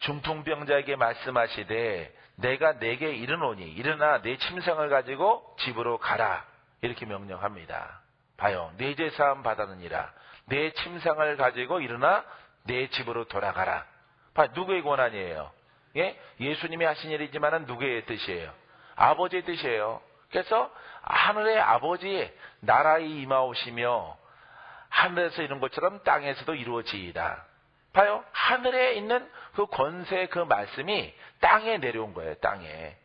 중풍병자에게 말씀하시되 내가 내게 이르노니 일어나 내 침상을 가지고 집으로 가라. 이렇게 명령합니다. 봐요. 내 죄 사함 받았느니라. 내 침상을 가지고 일어나 내 집으로 돌아가라. 봐, 누구의 권한이에요? 예? 예수님이 하신 일이지만은 누구의 뜻이에요? 아버지의 뜻이에요. 그래서 하늘의 아버지의 나라에 임하오시며 하늘에서 이룬 것처럼 땅에서도 이루어지이다. 봐요. 하늘에 있는 그 권세 그 말씀이 땅에 내려온 거예요. 땅에.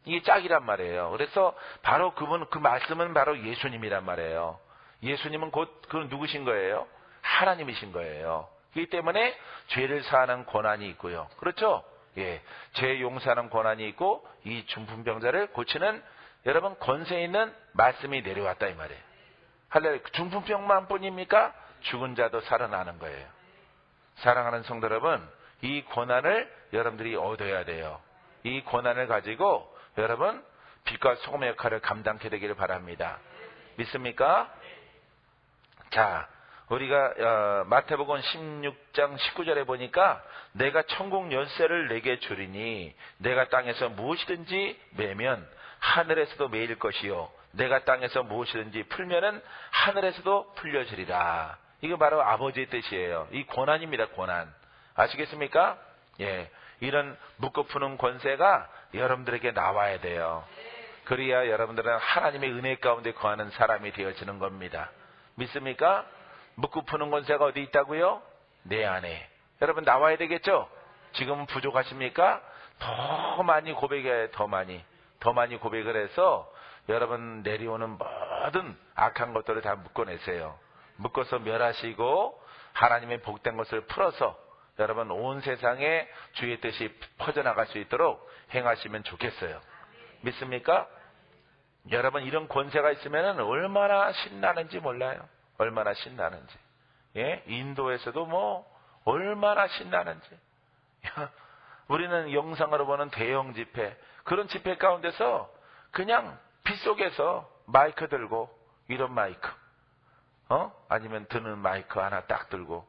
이게 짝이란 말이에요. 그래서 바로 그 말씀은 바로 예수님이란 말이에요. 예수님은 곧 그 누구신 거예요? 하나님이신 거예요. 그렇기 때문에 죄를 사하는 권한이 있고요. 그렇죠? 예, 죄 용서하는 권한이 있고 이 중풍병자를 고치는 여러분 권세 있는 말씀이 내려왔다 이 말이에요. 할렐루야. 중풍병만 뿐입니까? 죽은 자도 살아나는 거예요. 사랑하는 성도 여러분, 이 권한을 여러분들이 얻어야 돼요. 이 권한을 가지고 여러분 빛과 소금의 역할을 감당하게 되기를 바랍니다. 믿습니까? 자, 우리가 마태복음 16장 19절에 보니까 내가 천국 열쇠를 내게 주리니 내가 땅에서 무엇이든지 매면 하늘에서도 매일 것이요 내가 땅에서 무엇이든지 풀면은 하늘에서도 풀려지리라. 이거 바로 아버지의 뜻이에요. 이 권한입니다. 권한. 아시겠습니까? 예, 이런 묶어 푸는 권세가 여러분들에게 나와야 돼요. 그래야 여러분들은 하나님의 은혜 가운데 거하는 사람이 되어지는 겁니다. 믿습니까? 묶어 푸는 권세가 어디 있다고요? 내 안에. 여러분 나와야 되겠죠? 지금은 부족하십니까? 더 많이 고백해야 더 많이 고백을 해서 여러분 내려오는 모든 악한 것들을 다 묶어내세요. 묶어서 멸하시고 하나님의 복된 것을 풀어서 여러분 온 세상에 주의 뜻이 퍼져나갈 수 있도록 행하시면 좋겠어요. 믿습니까? 여러분 이런 권세가 있으면 얼마나 신나는지 몰라요. 얼마나 신나는지. 예? 인도에서도 뭐 얼마나 신나는지. 우리는 영상으로 보는 대형 집회, 그런 집회 가운데서 그냥 빛 속에서 마이크 들고, 이런 마이크, 아니면 드는 마이크 하나 딱 들고,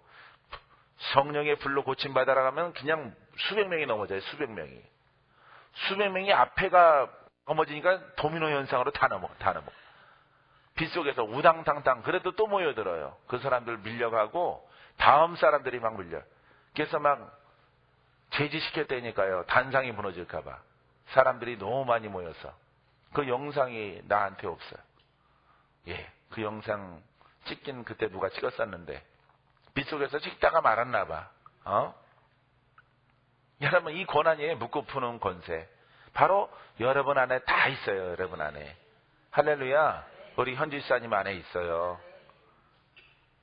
성령의 불로 고침받아라 하면 그냥 수백 명이 넘어져요, 수백 명이. 수백 명이 앞에가 넘어지니까 도미노 현상으로 다 넘어. 빗속에서 우당탕탕, 그래도 또 모여들어요. 그 사람들 밀려가고, 다음 사람들이 막 밀려. 그래서 막 제지시켰다니까요. 단상이 무너질까봐. 사람들이 너무 많이 모여서. 그 영상이 나한테 없어요. 예, 그 영상 찍긴 그때 누가 찍었었는데, 빗속에서 찍다가 말았나봐. 여러분, 이 권한이 묻고 푸는 권세. 바로 여러분 안에 다 있어요, 여러분 안에. 할렐루야. 우리 현지사님 안에 있어요.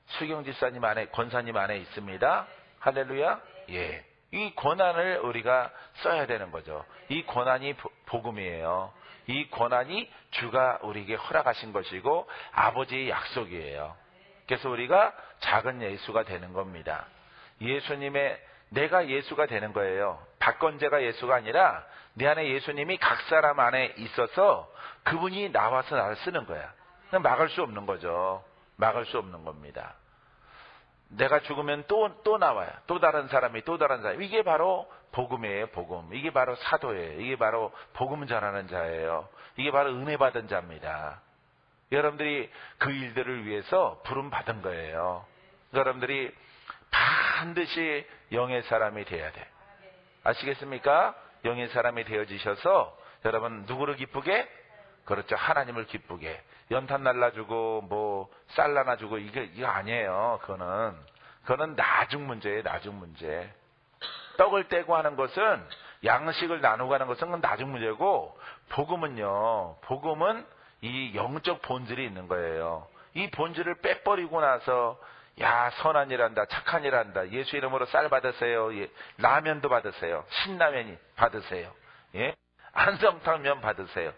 수경지사님 안에, 권사님 안에 있습니다. 할렐루야. 예. 이 권한을 우리가 써야 되는 거죠. 이 권한이 복음이에요. 이 권한이 주가 우리에게 허락하신 것이고 아버지의 약속이에요. 그래서 우리가 작은 예수가 되는 겁니다. 예수님의, 내가 예수가 되는 거예요. 박건재가 예수가 아니라 내 안에 예수님이 각 사람 안에 있어서 그분이 나와서 나를 쓰는 거야. 막을 수 없는 거죠. 막을 수 없는 겁니다. 내가 죽으면 또 나와요. 또 다른 사람이, 또 다른 사람. 이게 바로 복음이에요, 복음. 이게 바로 사도예요. 이게 바로 복음 전하는 자예요. 이게 바로 은혜 받은 자입니다. 여러분들이 그 일들을 위해서 부름 받은 거예요. 여러분들이 반드시 영의 사람이 돼야 돼. 아시겠습니까? 영의 사람이 되어지셔서 여러분 누구를 기쁘게? 그렇죠. 하나님을 기쁘게. 연탄 날라주고 뭐 쌀 나눠주고 이거 아니에요. 그거는 나중 문제예요. 나중 문제. 떡을 떼고 하는 것은, 양식을 나누고 하는 것은 그건 나중 문제고, 복음은요. 복음은 이 영적 본질이 있는 거예요. 이 본질을 빼버리고 나서 야, 선한 일한다, 착한 일한다, 예수 이름으로 쌀 받으세요, 예, 라면도 받으세요, 신라면이 받으세요, 예, 안성탕면 받으세요.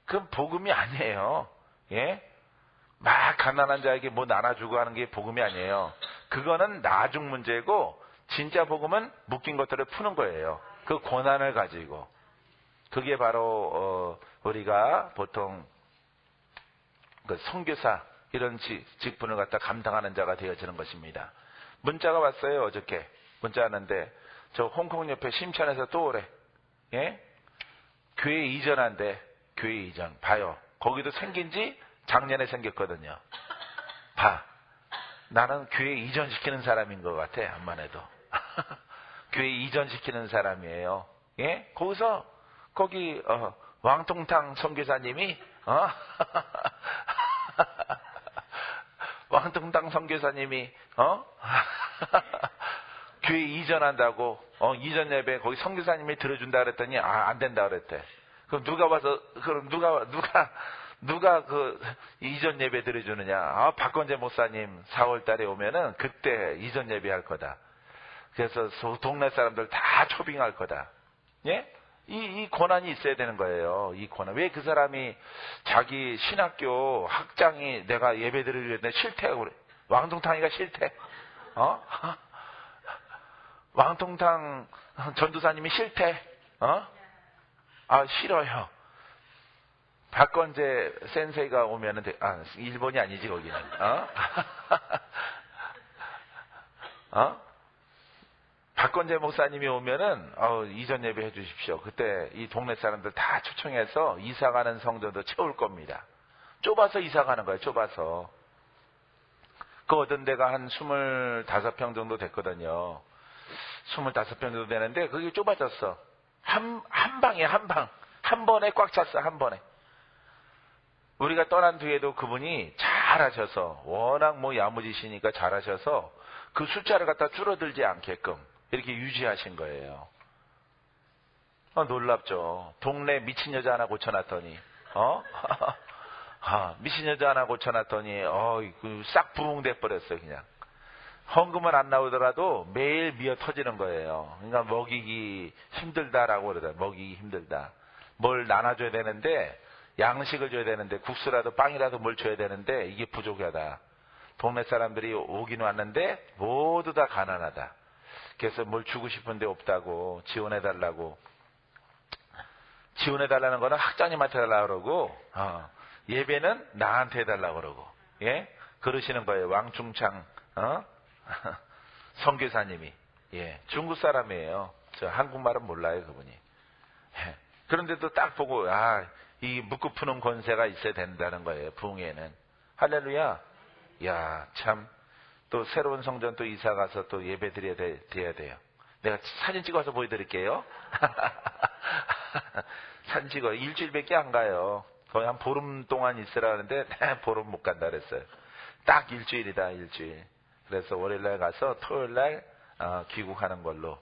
그건 복음이 아니에요. 예, 막 가난한 자에게 뭐 나눠주고 하는 게 복음이 아니에요. 그거는 나중 문제고, 진짜 복음은 묶인 것들을 푸는 거예요. 그 권한을 가지고. 그게 바로 우리가 보통 그 선교사 이런 직분을 갖다 감당하는 자가 되어지는 것입니다. 문자가 왔어요. 어저께 문자 왔는데 저 홍콩 옆에 심천에서 또 오래. 예? 교회 이전한대. 교회 이전. 봐요. 거기도 생긴 지 작년에 생겼거든요. 봐. 나는 교회 이전시키는 사람인 것 같아. 암만 해도. 교회 이전시키는 사람이에요. 예? 거기서 거기 왕통탕 선교사님이 왕통탕 선교사님이 교회 이전한다고 이전 예배 거기 선교사님이 들어준다 그랬더니 안 된다 그랬대. 그럼 누가 와서 그럼 누가 그 이전 예배 드려주느냐? 박건재 목사님 4월 달에 오면은 그때 이전 예배 할 거다. 그래서 동네 사람들 다 초빙할 거다. 예? 이 권한이 있어야 되는 거예요. 이 권한. 왜 그 사람이 자기 신학교 학장이 내가 예배 드리려는데 싫대. 그래. 왕통탕이가 싫대. 왕통탕 전도사님이 싫대. 싫어요. 박건재 센세이가 오면은 일본이 아니지 거기는. 박건재 목사님이 오면은 이전 예배 해주십시오. 그때 이 동네 사람들 다 초청해서 이사가는 성도도 채울 겁니다. 좁아서 이사가는 거예요. 좁아서. 그 얻은 데가 한 25평 정도 됐거든요. 25평 정도 되는데 그게 좁아졌어. 한 방에 한 방. 한 번에 꽉 찼어. 한 번에. 우리가 떠난 뒤에도 그분이 잘하셔서 워낙 뭐 야무지시니까 잘하셔서 그 숫자를 갖다 줄어들지 않게끔 이렇게 유지하신 거예요. 놀랍죠. 동네 미친 여자 하나 고쳐놨더니 미친 여자 하나 고쳐놨더니 싹 부흥돼 버렸어요. 그냥 헌금은 안 나오더라도 매일 미어 터지는 거예요. 그러니까 먹이기 힘들다라고 그러더라고요. 먹이기 힘들다. 뭘 나눠줘야 되는데 양식을 줘야 되는데 국수라도 빵이라도 뭘 줘야 되는데 이게 부족하다. 동네 사람들이 오긴 왔는데 모두 다 가난하다. 그래서 뭘 주고 싶은데 없다고 지원해달라고. 지원해달라는 거는 학장님한테 달라고 그러고 예배는 나한테 해달라고 그러고, 예? 그러시는 거예요. 왕충창, 선교사님이. 예, 중국 사람이에요. 저 한국말은 몰라요, 그분이. 예. 그런데도 딱 보고, 이 묻고 푸는 권세가 있어야 된다는 거예요, 부흥회는. 할렐루야. 야, 참. 또 새로운 성전 또 이사 가서 또 예배 드려야 돼요. 내가 사진 찍어서 보여드릴게요. 사진 찍어. 일주일밖에 안 가요. 거의 한 보름 동안 있으라 하는데, 보름 못 간다 그랬어요. 딱 일주일이다, 일주일. 그래서 월요일날 가서 토요일날 귀국하는 걸로.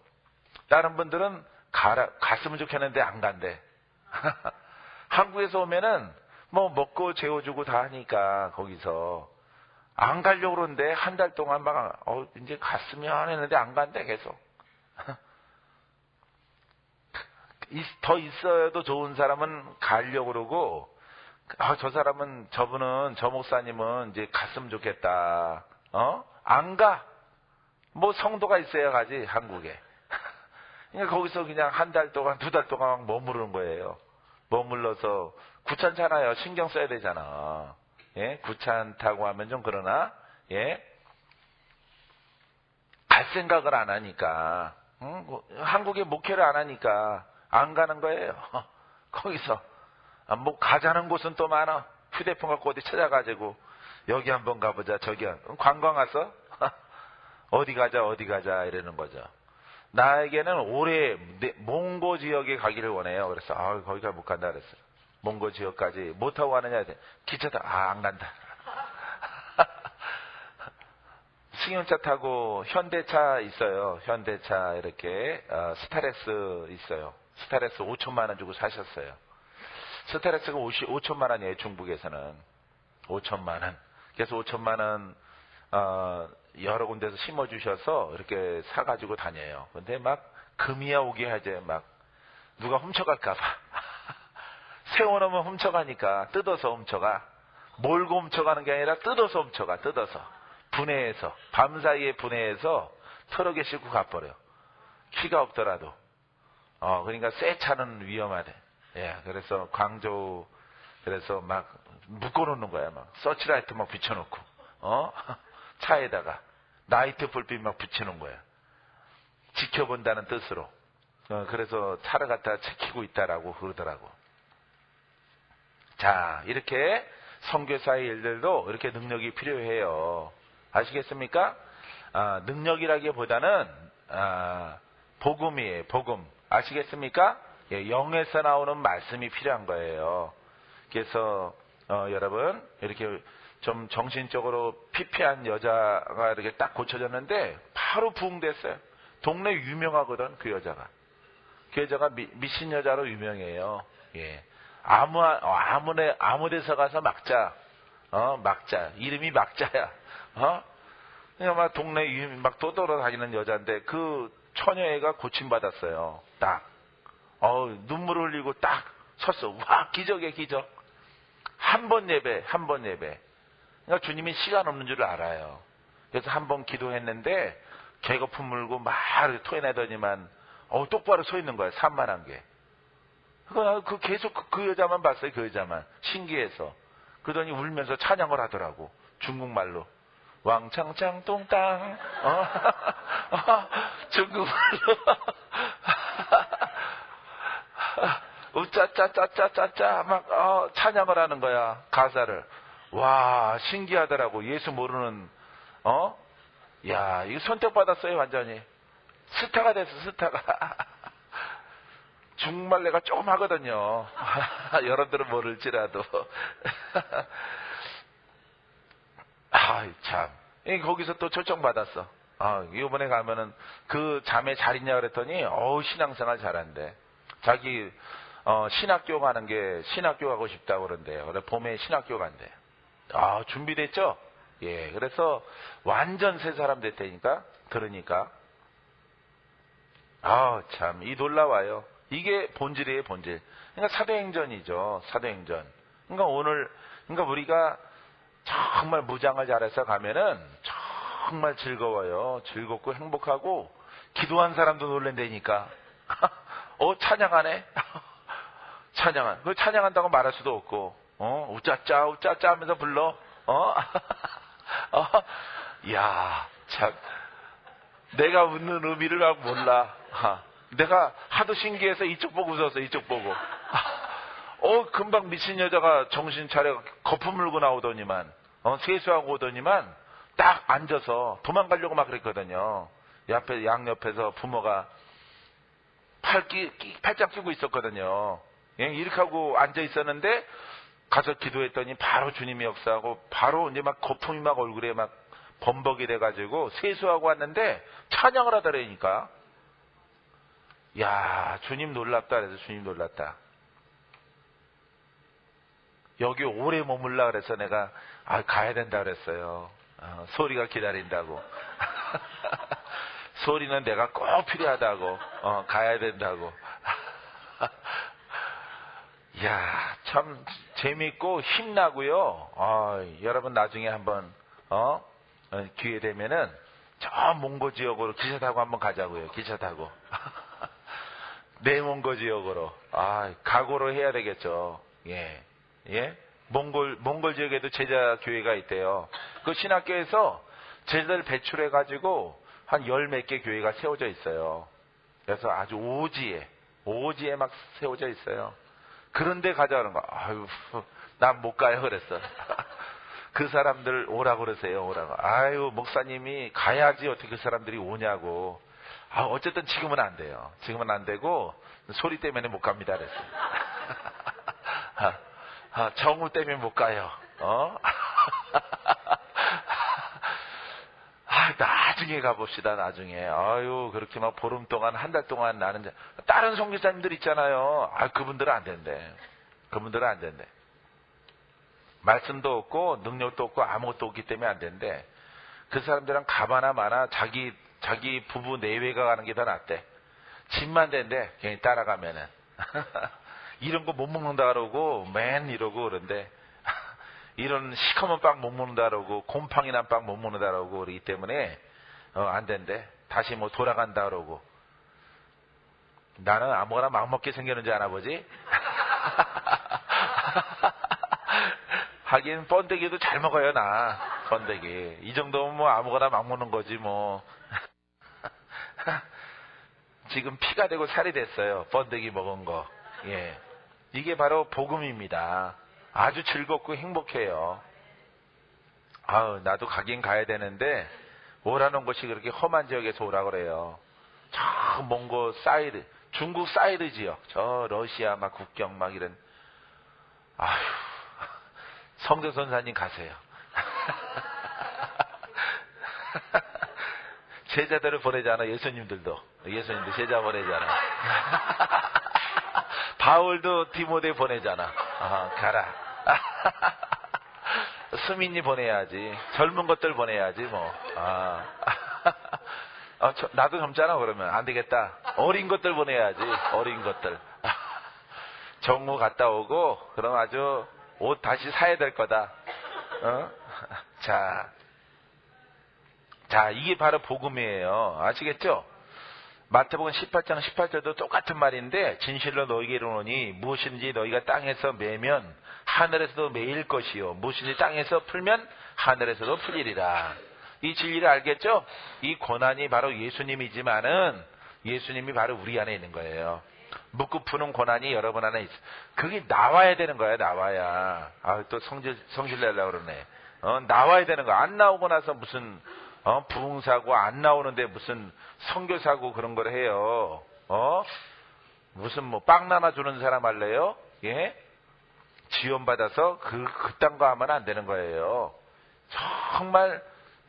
다른 분들은 갔으면 좋겠는데 안 간대. 한국에서 오면은 뭐 먹고 재워주고 다 하니까 거기서 안 가려고 그러는데 한 달 동안 막 이제 갔으면 했는데 안 간대 계속. 더 있어도 좋은 사람은 가려고 그러고, 저분은 저 목사님은 이제 갔으면 좋겠다. 안 가. 뭐 성도가 있어야 가지 한국에. 그러니까 거기서 그냥 한 달 동안, 두 달 동안 머무르는 거예요. 머물러서 귀찮잖아요. 신경 써야 되잖아. 예, 귀찮다고 하면 좀 그러나, 예, 갈 생각을 안 하니까, 한국에 목회를 안 하니까 안 가는 거예요. 거기서 뭐 가자는 곳은 또 많아. 휴대폰 갖고 어디 찾아가지고 여기 한번 가보자, 저기 관광 와서 어디 가자 이러는 거죠. 나에게는 올해 몽고 지역에 가기를 원해요. 그래서 거기가 못 간다 그랬어요. 몽고 지역까지 못 타고 가느냐? 기차다. 안 간다. 승용차 타고 현대차 있어요. 현대차 이렇게 스타렉스 있어요. 스타렉스 5천만 원 주고 사셨어요. 스타렉스가 5천만 원이에요. 중국에서는 5천만 원. 그래서 5천만 원 여러 군데서 심어주셔서 이렇게 사가지고 다녀요. 근데 막 금이야 오게 하지. 막 누가 훔쳐갈까봐. 세워놓으면 훔쳐가니까 뜯어서 훔쳐가. 몰고 훔쳐가는 게 아니라 뜯어서 훔쳐가. 뜯어서 분해해서 밤사이에 분해해서 트럭에 싣고 가버려. 키가 없더라도. 그러니까 새 차는 위험하대. 예, 그래서 광저우 그래서 막 묶어놓는 거야. 막 서치라이트 막 비춰놓고 차에다가 나이트 불빛 막 붙이는 거야. 지켜본다는 뜻으로. 그래서 차를 갖다 지키고 있다라고 그러더라고. 자, 이렇게 선교사의 일들도 이렇게 능력이 필요해요. 아시겠습니까? 능력이라기보다는 복음이에요. 복음. 아시겠습니까? 예, 영에서 나오는 말씀이 필요한 거예요. 그래서 여러분 이렇게 좀 정신적으로 피폐한 여자가 이렇게 딱 고쳐졌는데 바로 부흥됐어요. 동네 유명하거든 그 여자가. 그 여자가 미신 여자로 유명해요. 예. 아무 데서 가서 막자. 막자. 이름이 막자야. 그냥 막 동네 막 떠돌아다니는 여자인데 그 처녀애가 고침받았어요. 딱. 눈물을 흘리고 딱 섰어. 와, 기적이야, 기적. 한 번 예배. 그러니까 주님이 시간 없는 줄 알아요. 그래서 한 번 기도했는데 개거품 물고 막 토해내더니만 똑바로 서 있는 거야. 산만한 게. 계속 그 여자만 봤어요. 그 여자만. 신기해서. 그러더니 울면서 찬양을 하더라고. 중국말로. 왕창창 똥땅. 중국말로. 우짜짜짜짜짜짜 막 찬양을 하는 거야. 가사를. 와, 신기하더라고. 예수 모르는 야, 이거 선택받았어요. 완전히. 스타가 됐어. 스타가. 중국말 내가 조금 하거든요. 여러분들은 모를지라도. 참. 거기서 또 초청받았어. 이번에 가면은 그 자매 잘 있냐 그랬더니 신앙생활 잘한대. 자기 신학교 가고 싶다고 그런대요. 그래 봄에 신학교 간대. 준비됐죠? 예. 그래서 완전 새 사람 됐다니까. 들으니까. 참, 이 놀라워요. 이게 본질이에요, 본질. 그러니까 사도행전이죠. 사도행전. 그러니까 우리가 정말 무장을 잘해서 가면은 정말 즐거워요. 즐겁고 행복하고 기도한 사람도 놀랜다니까. 찬양하네. 찬양한다고 말할 수도 없고, 우짜짜 우짜짜 하면서 불러. 야, 참 내가 웃는 의미를 몰라. 내가 하도 신기해서 이쪽 보고 웃었어. 이쪽 보고. 금방 미친 여자가 정신 차려 거품 물고 나오더니만 세수하고 오더니만 딱 앉아서 도망가려고 막 그랬거든요. 옆에 양옆에서 부모가 팔짱 끼고 있었거든요. 이렇게 하고 앉아 있었는데 가서 기도했더니 바로 주님이 역사하고 바로 이제 막 거품이 막 얼굴에 막 범벅이 돼가지고 세수하고 왔는데 찬양을 하더라니까. 야, 주님 놀랍다. 그래서 주님 놀랐다. 여기 오래 머물라 그래서 내가 가야 된다 그랬어요. 소리가 기다린다고. 소리는 내가 꼭 필요하다고. 가야 된다고. 야, 참 재밌고 힘나고요. 여러분 나중에 한번 기회 되면은 저 몽고 지역으로 기차 타고 한번 가자고요. 기차 타고. 내 몽고 지역으로. 각오를 해야 되겠죠. 예. 몽골 지역에도 제자 교회가 있대요. 그 신학교에서 제자들 배출해가지고 한 10몇 개 교회가 세워져 있어요. 그래서 아주 오지에 막 세워져 있어요. 그런데 가자는 거. 난 못 가요. 그랬어. 그 사람들 오라고 그러세요. 오라고. 목사님이 가야지 어떻게 그 사람들이 오냐고. 어쨌든 지금은 안 돼요. 지금은 안 되고 소리 때문에 못 갑니다. 그랬어요. 정우 때문에 못 가요. 나중에 가봅시다. 나중에. 그렇게 막 보름 동안 한 달 동안 나는 다른 선교사님들 있잖아요. 그분들은 안 된대. 그분들은 안 된대. 말씀도 없고 능력도 없고 아무것도 없기 때문에 안 된대. 그 사람들은 가봐나 마나 자기 부부 내외가 가는 게 더 낫대. 집만 된대. 괜히 따라가면은. 이런 거 못 먹는다 그러고 맨 이러고 그런데 이런 시커먼 빵 못 먹는다 그러고 곰팡이 난 빵 못 먹는다 그러고 그러기 때문에 안 된대. 다시 뭐 돌아간다 그러고. 나는 아무거나 막 먹게 생겼는지 아나 보지? 하긴 번데기도 잘 먹어요. 나 번데기 이 정도면 뭐 아무거나 막 먹는 거지 뭐. 지금 피가 되고 살이 됐어요. 번데기 먹은 거. 예. 이게 바로 복음입니다. 아주 즐겁고 행복해요. 나도 가긴 가야 되는데 오라는 곳이 그렇게 험한 지역에서 오라 그래요. 저 몽고 사이드, 중국 사이드 지역, 저 러시아 막 국경 막 이런. 성도 선사님 가세요. 제자들을 보내잖아. 예수님들 제자 보내잖아. 바울도 디모데 보내잖아. 가라. 스민이 보내야지. 젊은 것들 보내야지 뭐. 나도 젊잖아. 그러면 안 되겠다. 어린 것들 보내야지. 어린 것들. 정무 갔다 오고 그럼 아주 옷 다시 사야 될 거다. 자, 이게 바로 복음이에요. 아시겠죠? 마태복음 18장 18절도 똑같은 말인데 진실로 너희에게 이르노니 무엇인지 너희가 땅에서 매면 하늘에서도 매일 것이요 무엇인지 땅에서 풀면 하늘에서도 풀리리라. 이 진리를 알겠죠? 이 고난이 바로 예수님이지만은 예수님이 바로 우리 안에 있는 거예요. 묻고 푸는 고난이 여러분 안에 있어. 그게 나와야 되는 거야. 나와야. 또 성질 내려고 그러네. 나와야 되는 거야. 안 나오고 나서 무슨 부흥사고 안 나오는데 무슨 선교사고 그런 걸 해요. 무슨 뭐 빵 나눠주는 사람 할래요? 예? 지원받아서 그딴 거 하면 안 되는 거예요. 정말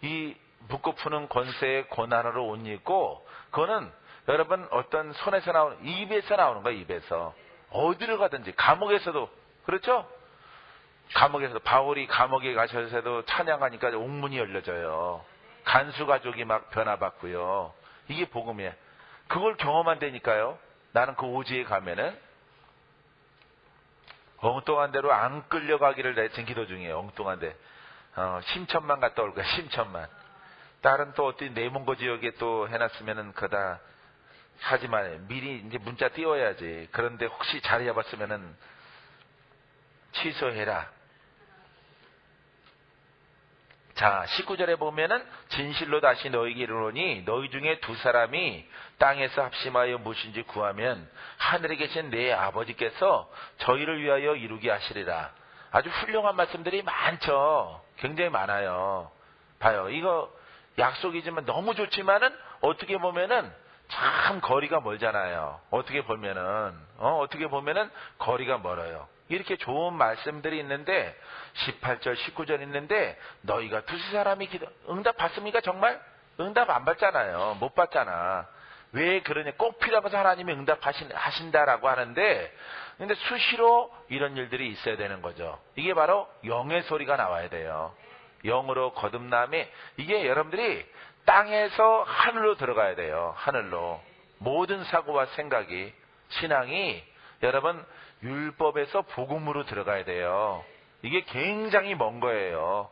이 묻고 푸는 권세의 고난으로 옷 입고 그거는 여러분 어떤 손에서 나오는 입에서 나오는 거야. 입에서 어디를 가든지 감옥에서도 그렇죠? 감옥에서도 바울이 감옥에 가셔서도 찬양하니까 옥문이 열려져요. 간수가족이 막 변화받고요. 이게 복음이에요. 그걸 경험한다니까요. 나는 그 오지에 가면은 엉뚱한 데로 안 끌려가기를 내 지금 기도 중이에요. 엉뚱한 데. 심천만 갔다 올 거야. 심천만. 다른 또 어떤 내몽고 지역에 또 해놨으면은 그다 하지만 미리 이제 문자 띄워야지. 그런데 혹시 자리 잡았으면은 취소해라. 자, 19절에 보면은 진실로 다시 너희에게 이르노니 너희 중에 두 사람이 땅에서 합심하여 무엇인지 구하면 하늘에 계신 내 아버지께서 저희를 위하여 이루게 하시리라. 아주 훌륭한 말씀들이 많죠. 굉장히 많아요. 봐요. 이거 약속이지만 너무 좋지만은 어떻게 보면은 참 거리가 멀잖아요. 어떻게 보면은 거리가 멀어요. 이렇게 좋은 말씀들이 있는데 18절 19절 있는데 너희가 두세 사람이 응답 받습니까? 정말? 응답 안 받잖아요. 못 받잖아. 왜 그러냐? 꼭 필요한 것을 하나님이 응답하신다라고 하는데 근데 수시로 이런 일들이 있어야 되는 거죠. 이게 바로 영의 소리가 나와야 돼요. 영으로 거듭남에 이게 여러분들이 땅에서 하늘로 들어가야 돼요. 하늘로. 모든 사고와 생각이 신앙이 여러분 율법에서 복음으로 들어가야 돼요. 이게 굉장히 먼 거예요.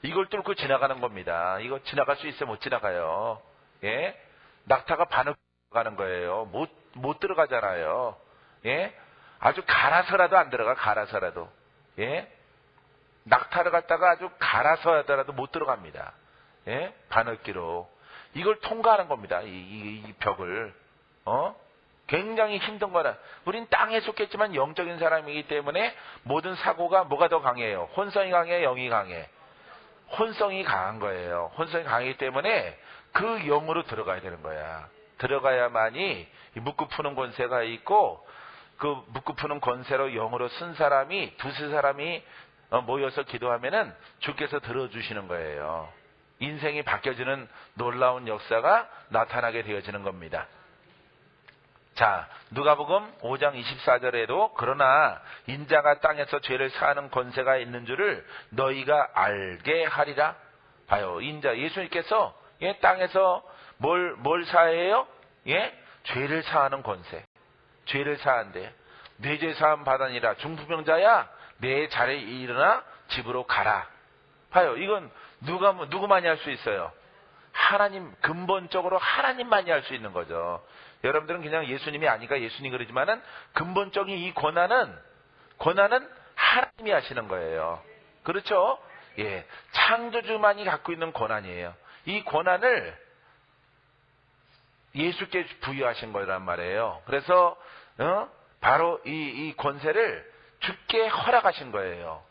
이걸 뚫고 지나가는 겁니다. 이거 지나갈 수 있어요? 못 지나가요. 예? 낙타가 반을 가는 거예요. 못 들어가잖아요. 예? 아주 갈아서라도 안 들어가. 갈아서라도. 예? 낙타를 갖다가 아주 갈아서 하더라도 못 들어갑니다. 예? 바늘기로. 이걸 통과하는 겁니다. 이 벽을. 굉장히 힘든 거라. 우린 땅에 속했지만 영적인 사람이기 때문에 모든 사고가 뭐가 더 강해요? 혼성이 강해, 영이 강해? 혼성이 강한 거예요. 혼성이 강하기 때문에 그 영으로 들어가야 되는 거야. 들어가야만이 묶고 푸는 권세가 있고 그 묶고 푸는 권세로 영으로 쓴 사람이 두세 사람이 모여서 기도하면은 주께서 들어주시는 거예요. 인생이 바뀌어지는 놀라운 역사가 나타나게 되어지는 겁니다. 자, 누가복음 5장 24절에도 그러나 인자가 땅에서 죄를 사하는 권세가 있는 줄을 너희가 알게 하리라. 봐요. 인자 예수님께서 땅에서 뭘 사해요? 예? 죄를 사하는 권세. 죄를 사한대. 내 죄 사함 받으니라. 중풍병자야 내 자리에 일어나 집으로 가라. 봐요. 이건 누구만이 할 수 있어요? 하나님, 근본적으로 하나님만이 할 수 있는 거죠. 여러분들은 그냥 예수님이 아니까 예수님 그러지만은 근본적인 이 권한은 하나님이 하시는 거예요. 그렇죠? 예. 창조주만이 갖고 있는 권한이에요. 이 권한을 예수께 부여하신 거란 말이에요. 그래서, 바로 이 권세를 주께 허락하신 거예요.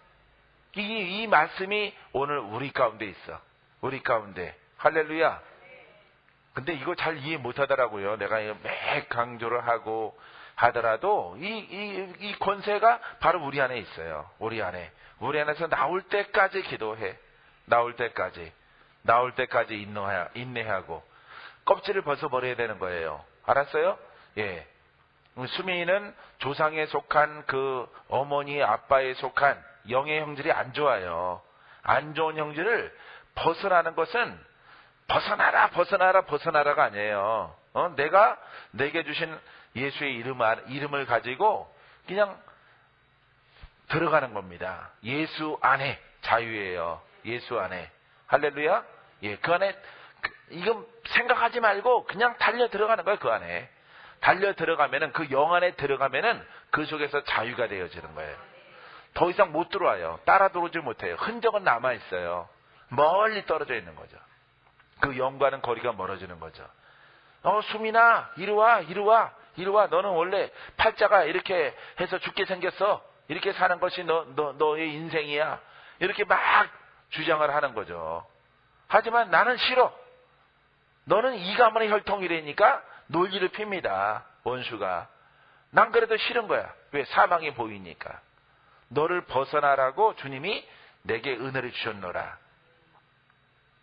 이 말씀이 오늘 우리 가운데 있어. 우리 가운데. 할렐루야. 근데 이거 잘 이해 못 하더라고요. 내가 매 강조를 하고 하더라도 이 권세가 바로 우리 안에 있어요. 우리 안에서 나올 때까지 기도해. 나올 때까지 인내하고 껍질을 벗어버려야 되는 거예요. 알았어요? 예. 수미는 조상에 속한 그 어머니 아빠에 속한 영의 형질이 안 좋아요. 안 좋은 형질을 벗어나는 것은 벗어나라가 아니에요. 내가 내게 주신 예수의 이름을 가지고 그냥 들어가는 겁니다. 예수 안에 자유예요. 예수 안에. 할렐루야. 예, 그 안에 이건 생각하지 말고 그냥 달려 들어가는 거예요. 그 안에. 달려 들어가면은 그 영 안에 들어가면은 그 속에서 자유가 되어지는 거예요. 더 이상 못 들어와요. 따라 들어오지 못해요. 흔적은 남아 있어요. 멀리 떨어져 있는 거죠. 그 영과는 거리가 멀어지는 거죠. 수민아, 이리 와. 너는 원래 팔자가 이렇게 해서 죽게 생겼어. 이렇게 사는 것이 너의 인생이야. 이렇게 막 주장을 하는 거죠. 하지만 나는 싫어. 너는 이 가문의 혈통이라니까 논리를 핍니다. 원수가. 난 그래도 싫은 거야. 왜? 사망이 보이니까. 너를 벗어나라고 주님이 내게 은혜를 주셨노라.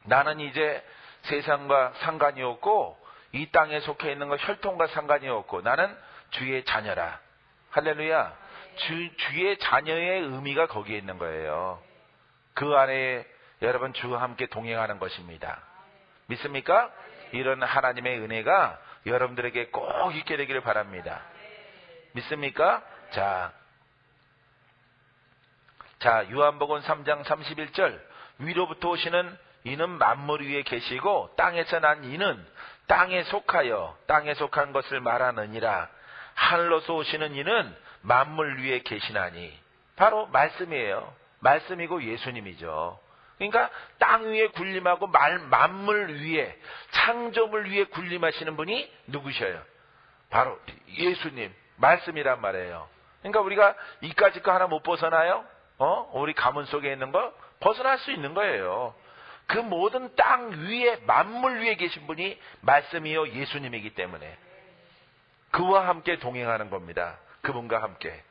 나는 이제 세상과 상관이 없고 이 땅에 속해 있는 것 혈통과 상관이 없고 나는 주의 자녀라. 할렐루야. 주의 자녀의 의미가 거기에 있는 거예요. 그 안에 여러분 주와 함께 동행하는 것입니다. 믿습니까? 이런 하나님의 은혜가 여러분들에게 꼭 있게 되기를 바랍니다. 믿습니까? 자, 요한복음 3장 31절 위로부터 오시는 이는 만물 위에 계시고 땅에서 난 이는 땅에 속한 것을 말하느니라. 하늘로서 오시는 이는 만물 위에 계시나니. 바로 말씀이에요. 말씀이고 예수님이죠. 그러니까 땅 위에 군림하고 만물 위에, 창조물 위에 군림하시는 분이 누구셔요? 바로 예수님, 말씀이란 말이에요. 그러니까 우리가 이까짓 거 하나 못 벗어나요? 우리 가문 속에 있는 거 벗어날 수 있는 거예요. 그 모든 땅 위에, 만물 위에 계신 분이 말씀이요 예수님이기 때문에 그와 함께 동행하는 겁니다. 그분과 함께.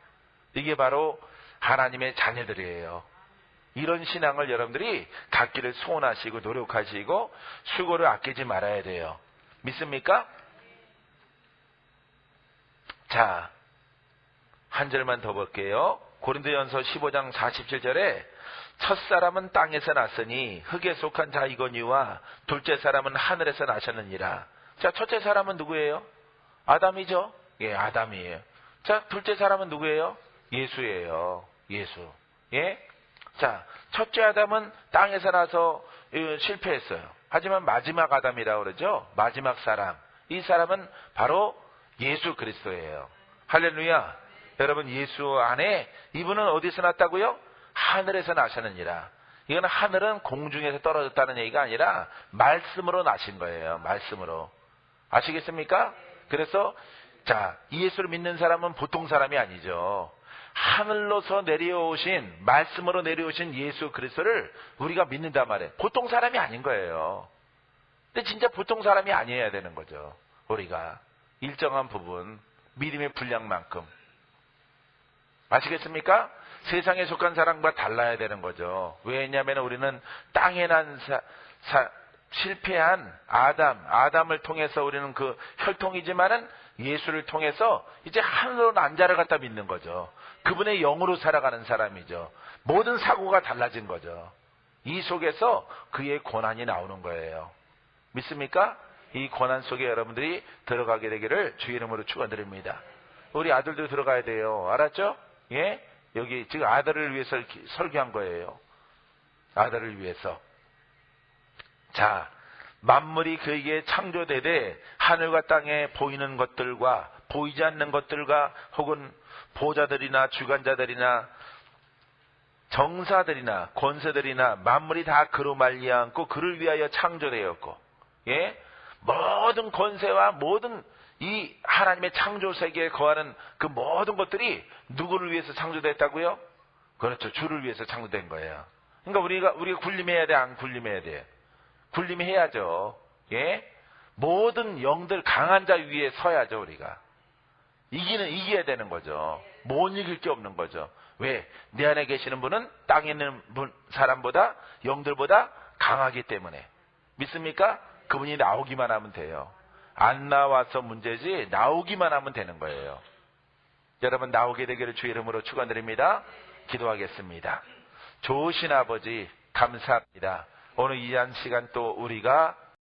이게 바로 하나님의 자녀들이에요. 이런 신앙을 여러분들이 갖기를 소원하시고 노력하시고 수고를 아끼지 말아야 돼요. 믿습니까? 자, 한 절만 더 볼게요. 고린도전서 15장 47절에 첫사람은 땅에서 났으니 흙에 속한 자이거니와 둘째 사람은 하늘에서 나셨느니라. 자, 첫째 사람은 누구예요? 아담이죠? 예, 아담이에요. 자, 둘째 사람은 누구예요? 예수예요. 예수. 예? 자, 첫째 아담은 땅에서 나서 실패했어요. 하지만 마지막 아담이라고 그러죠? 마지막 사람. 이 사람은 바로 예수 그리스도예요. 할렐루야. 여러분, 예수 안에 이분은 어디서 났다고요? 하늘에서 나셨느니라. 이건 하늘은 공중에서 떨어졌다는 얘기가 아니라 말씀으로 나신 거예요. 말씀으로. 아시겠습니까? 그래서 자, 이 예수를 믿는 사람은 보통 사람이 아니죠. 하늘로서 내려오신, 말씀으로 내려오신 예수 그리스도를 우리가 믿는단 말이에요. 보통 사람이 아닌 거예요. 근데 진짜 보통 사람이 아니어야 되는 거죠. 우리가 일정한 부분, 믿음의 분량만큼. 아시겠습니까? 세상에 속한 사람과 달라야 되는 거죠. 왜냐하면 우리는 땅에 난 실패한 아담을 통해서 우리는 그 혈통이지만은 예수를 통해서 이제 하늘로 난 자를 갖다 믿는 거죠. 그분의 영으로 살아가는 사람이죠. 모든 사고가 달라진 거죠. 이 속에서 그의 고난이 나오는 거예요. 믿습니까? 이 고난 속에 여러분들이 들어가게 되기를 주의 이름으로 축원드립니다. 우리 아들도 들어가야 돼요. 알았죠? 예? 여기 지금 아들을 위해서 이렇게 설교한 거예요. 아들을 위해서. 자, 만물이 그에게 창조되되 하늘과 땅에 보이는 것들과 보이지 않는 것들과 혹은 보좌들이나 주관자들이나 정사들이나 권세들이나 만물이 다 그로 말미암고 그를 위하여 창조되었고, 예? 모든 권세와 모든 이 하나님의 창조 세계에 거하는 그 모든 것들이 누구를 위해서 창조됐다고요? 그렇죠. 주를 위해서 창조된 거예요. 그러니까 우리가 군림해야 돼, 안 군림해야 돼? 군림해야죠. 예? 모든 영들 강한 자 위에 서야죠, 우리가. 이겨야 되는 거죠. 못 이길 게 없는 거죠. 왜? 내 안에 계시는 분은 땅에 있는 사람보다, 영들보다 강하기 때문에. 믿습니까? 그분이 나오기만 하면 돼요. 안 나와서 문제지, 나오기만 하면 되는 거예요. 여러분, 나오게 되기를 주의 이름으로 축원드립니다. 기도하겠습니다. 좋으신 아버지, 감사합니다. 오늘 이 한 시간 또 우리가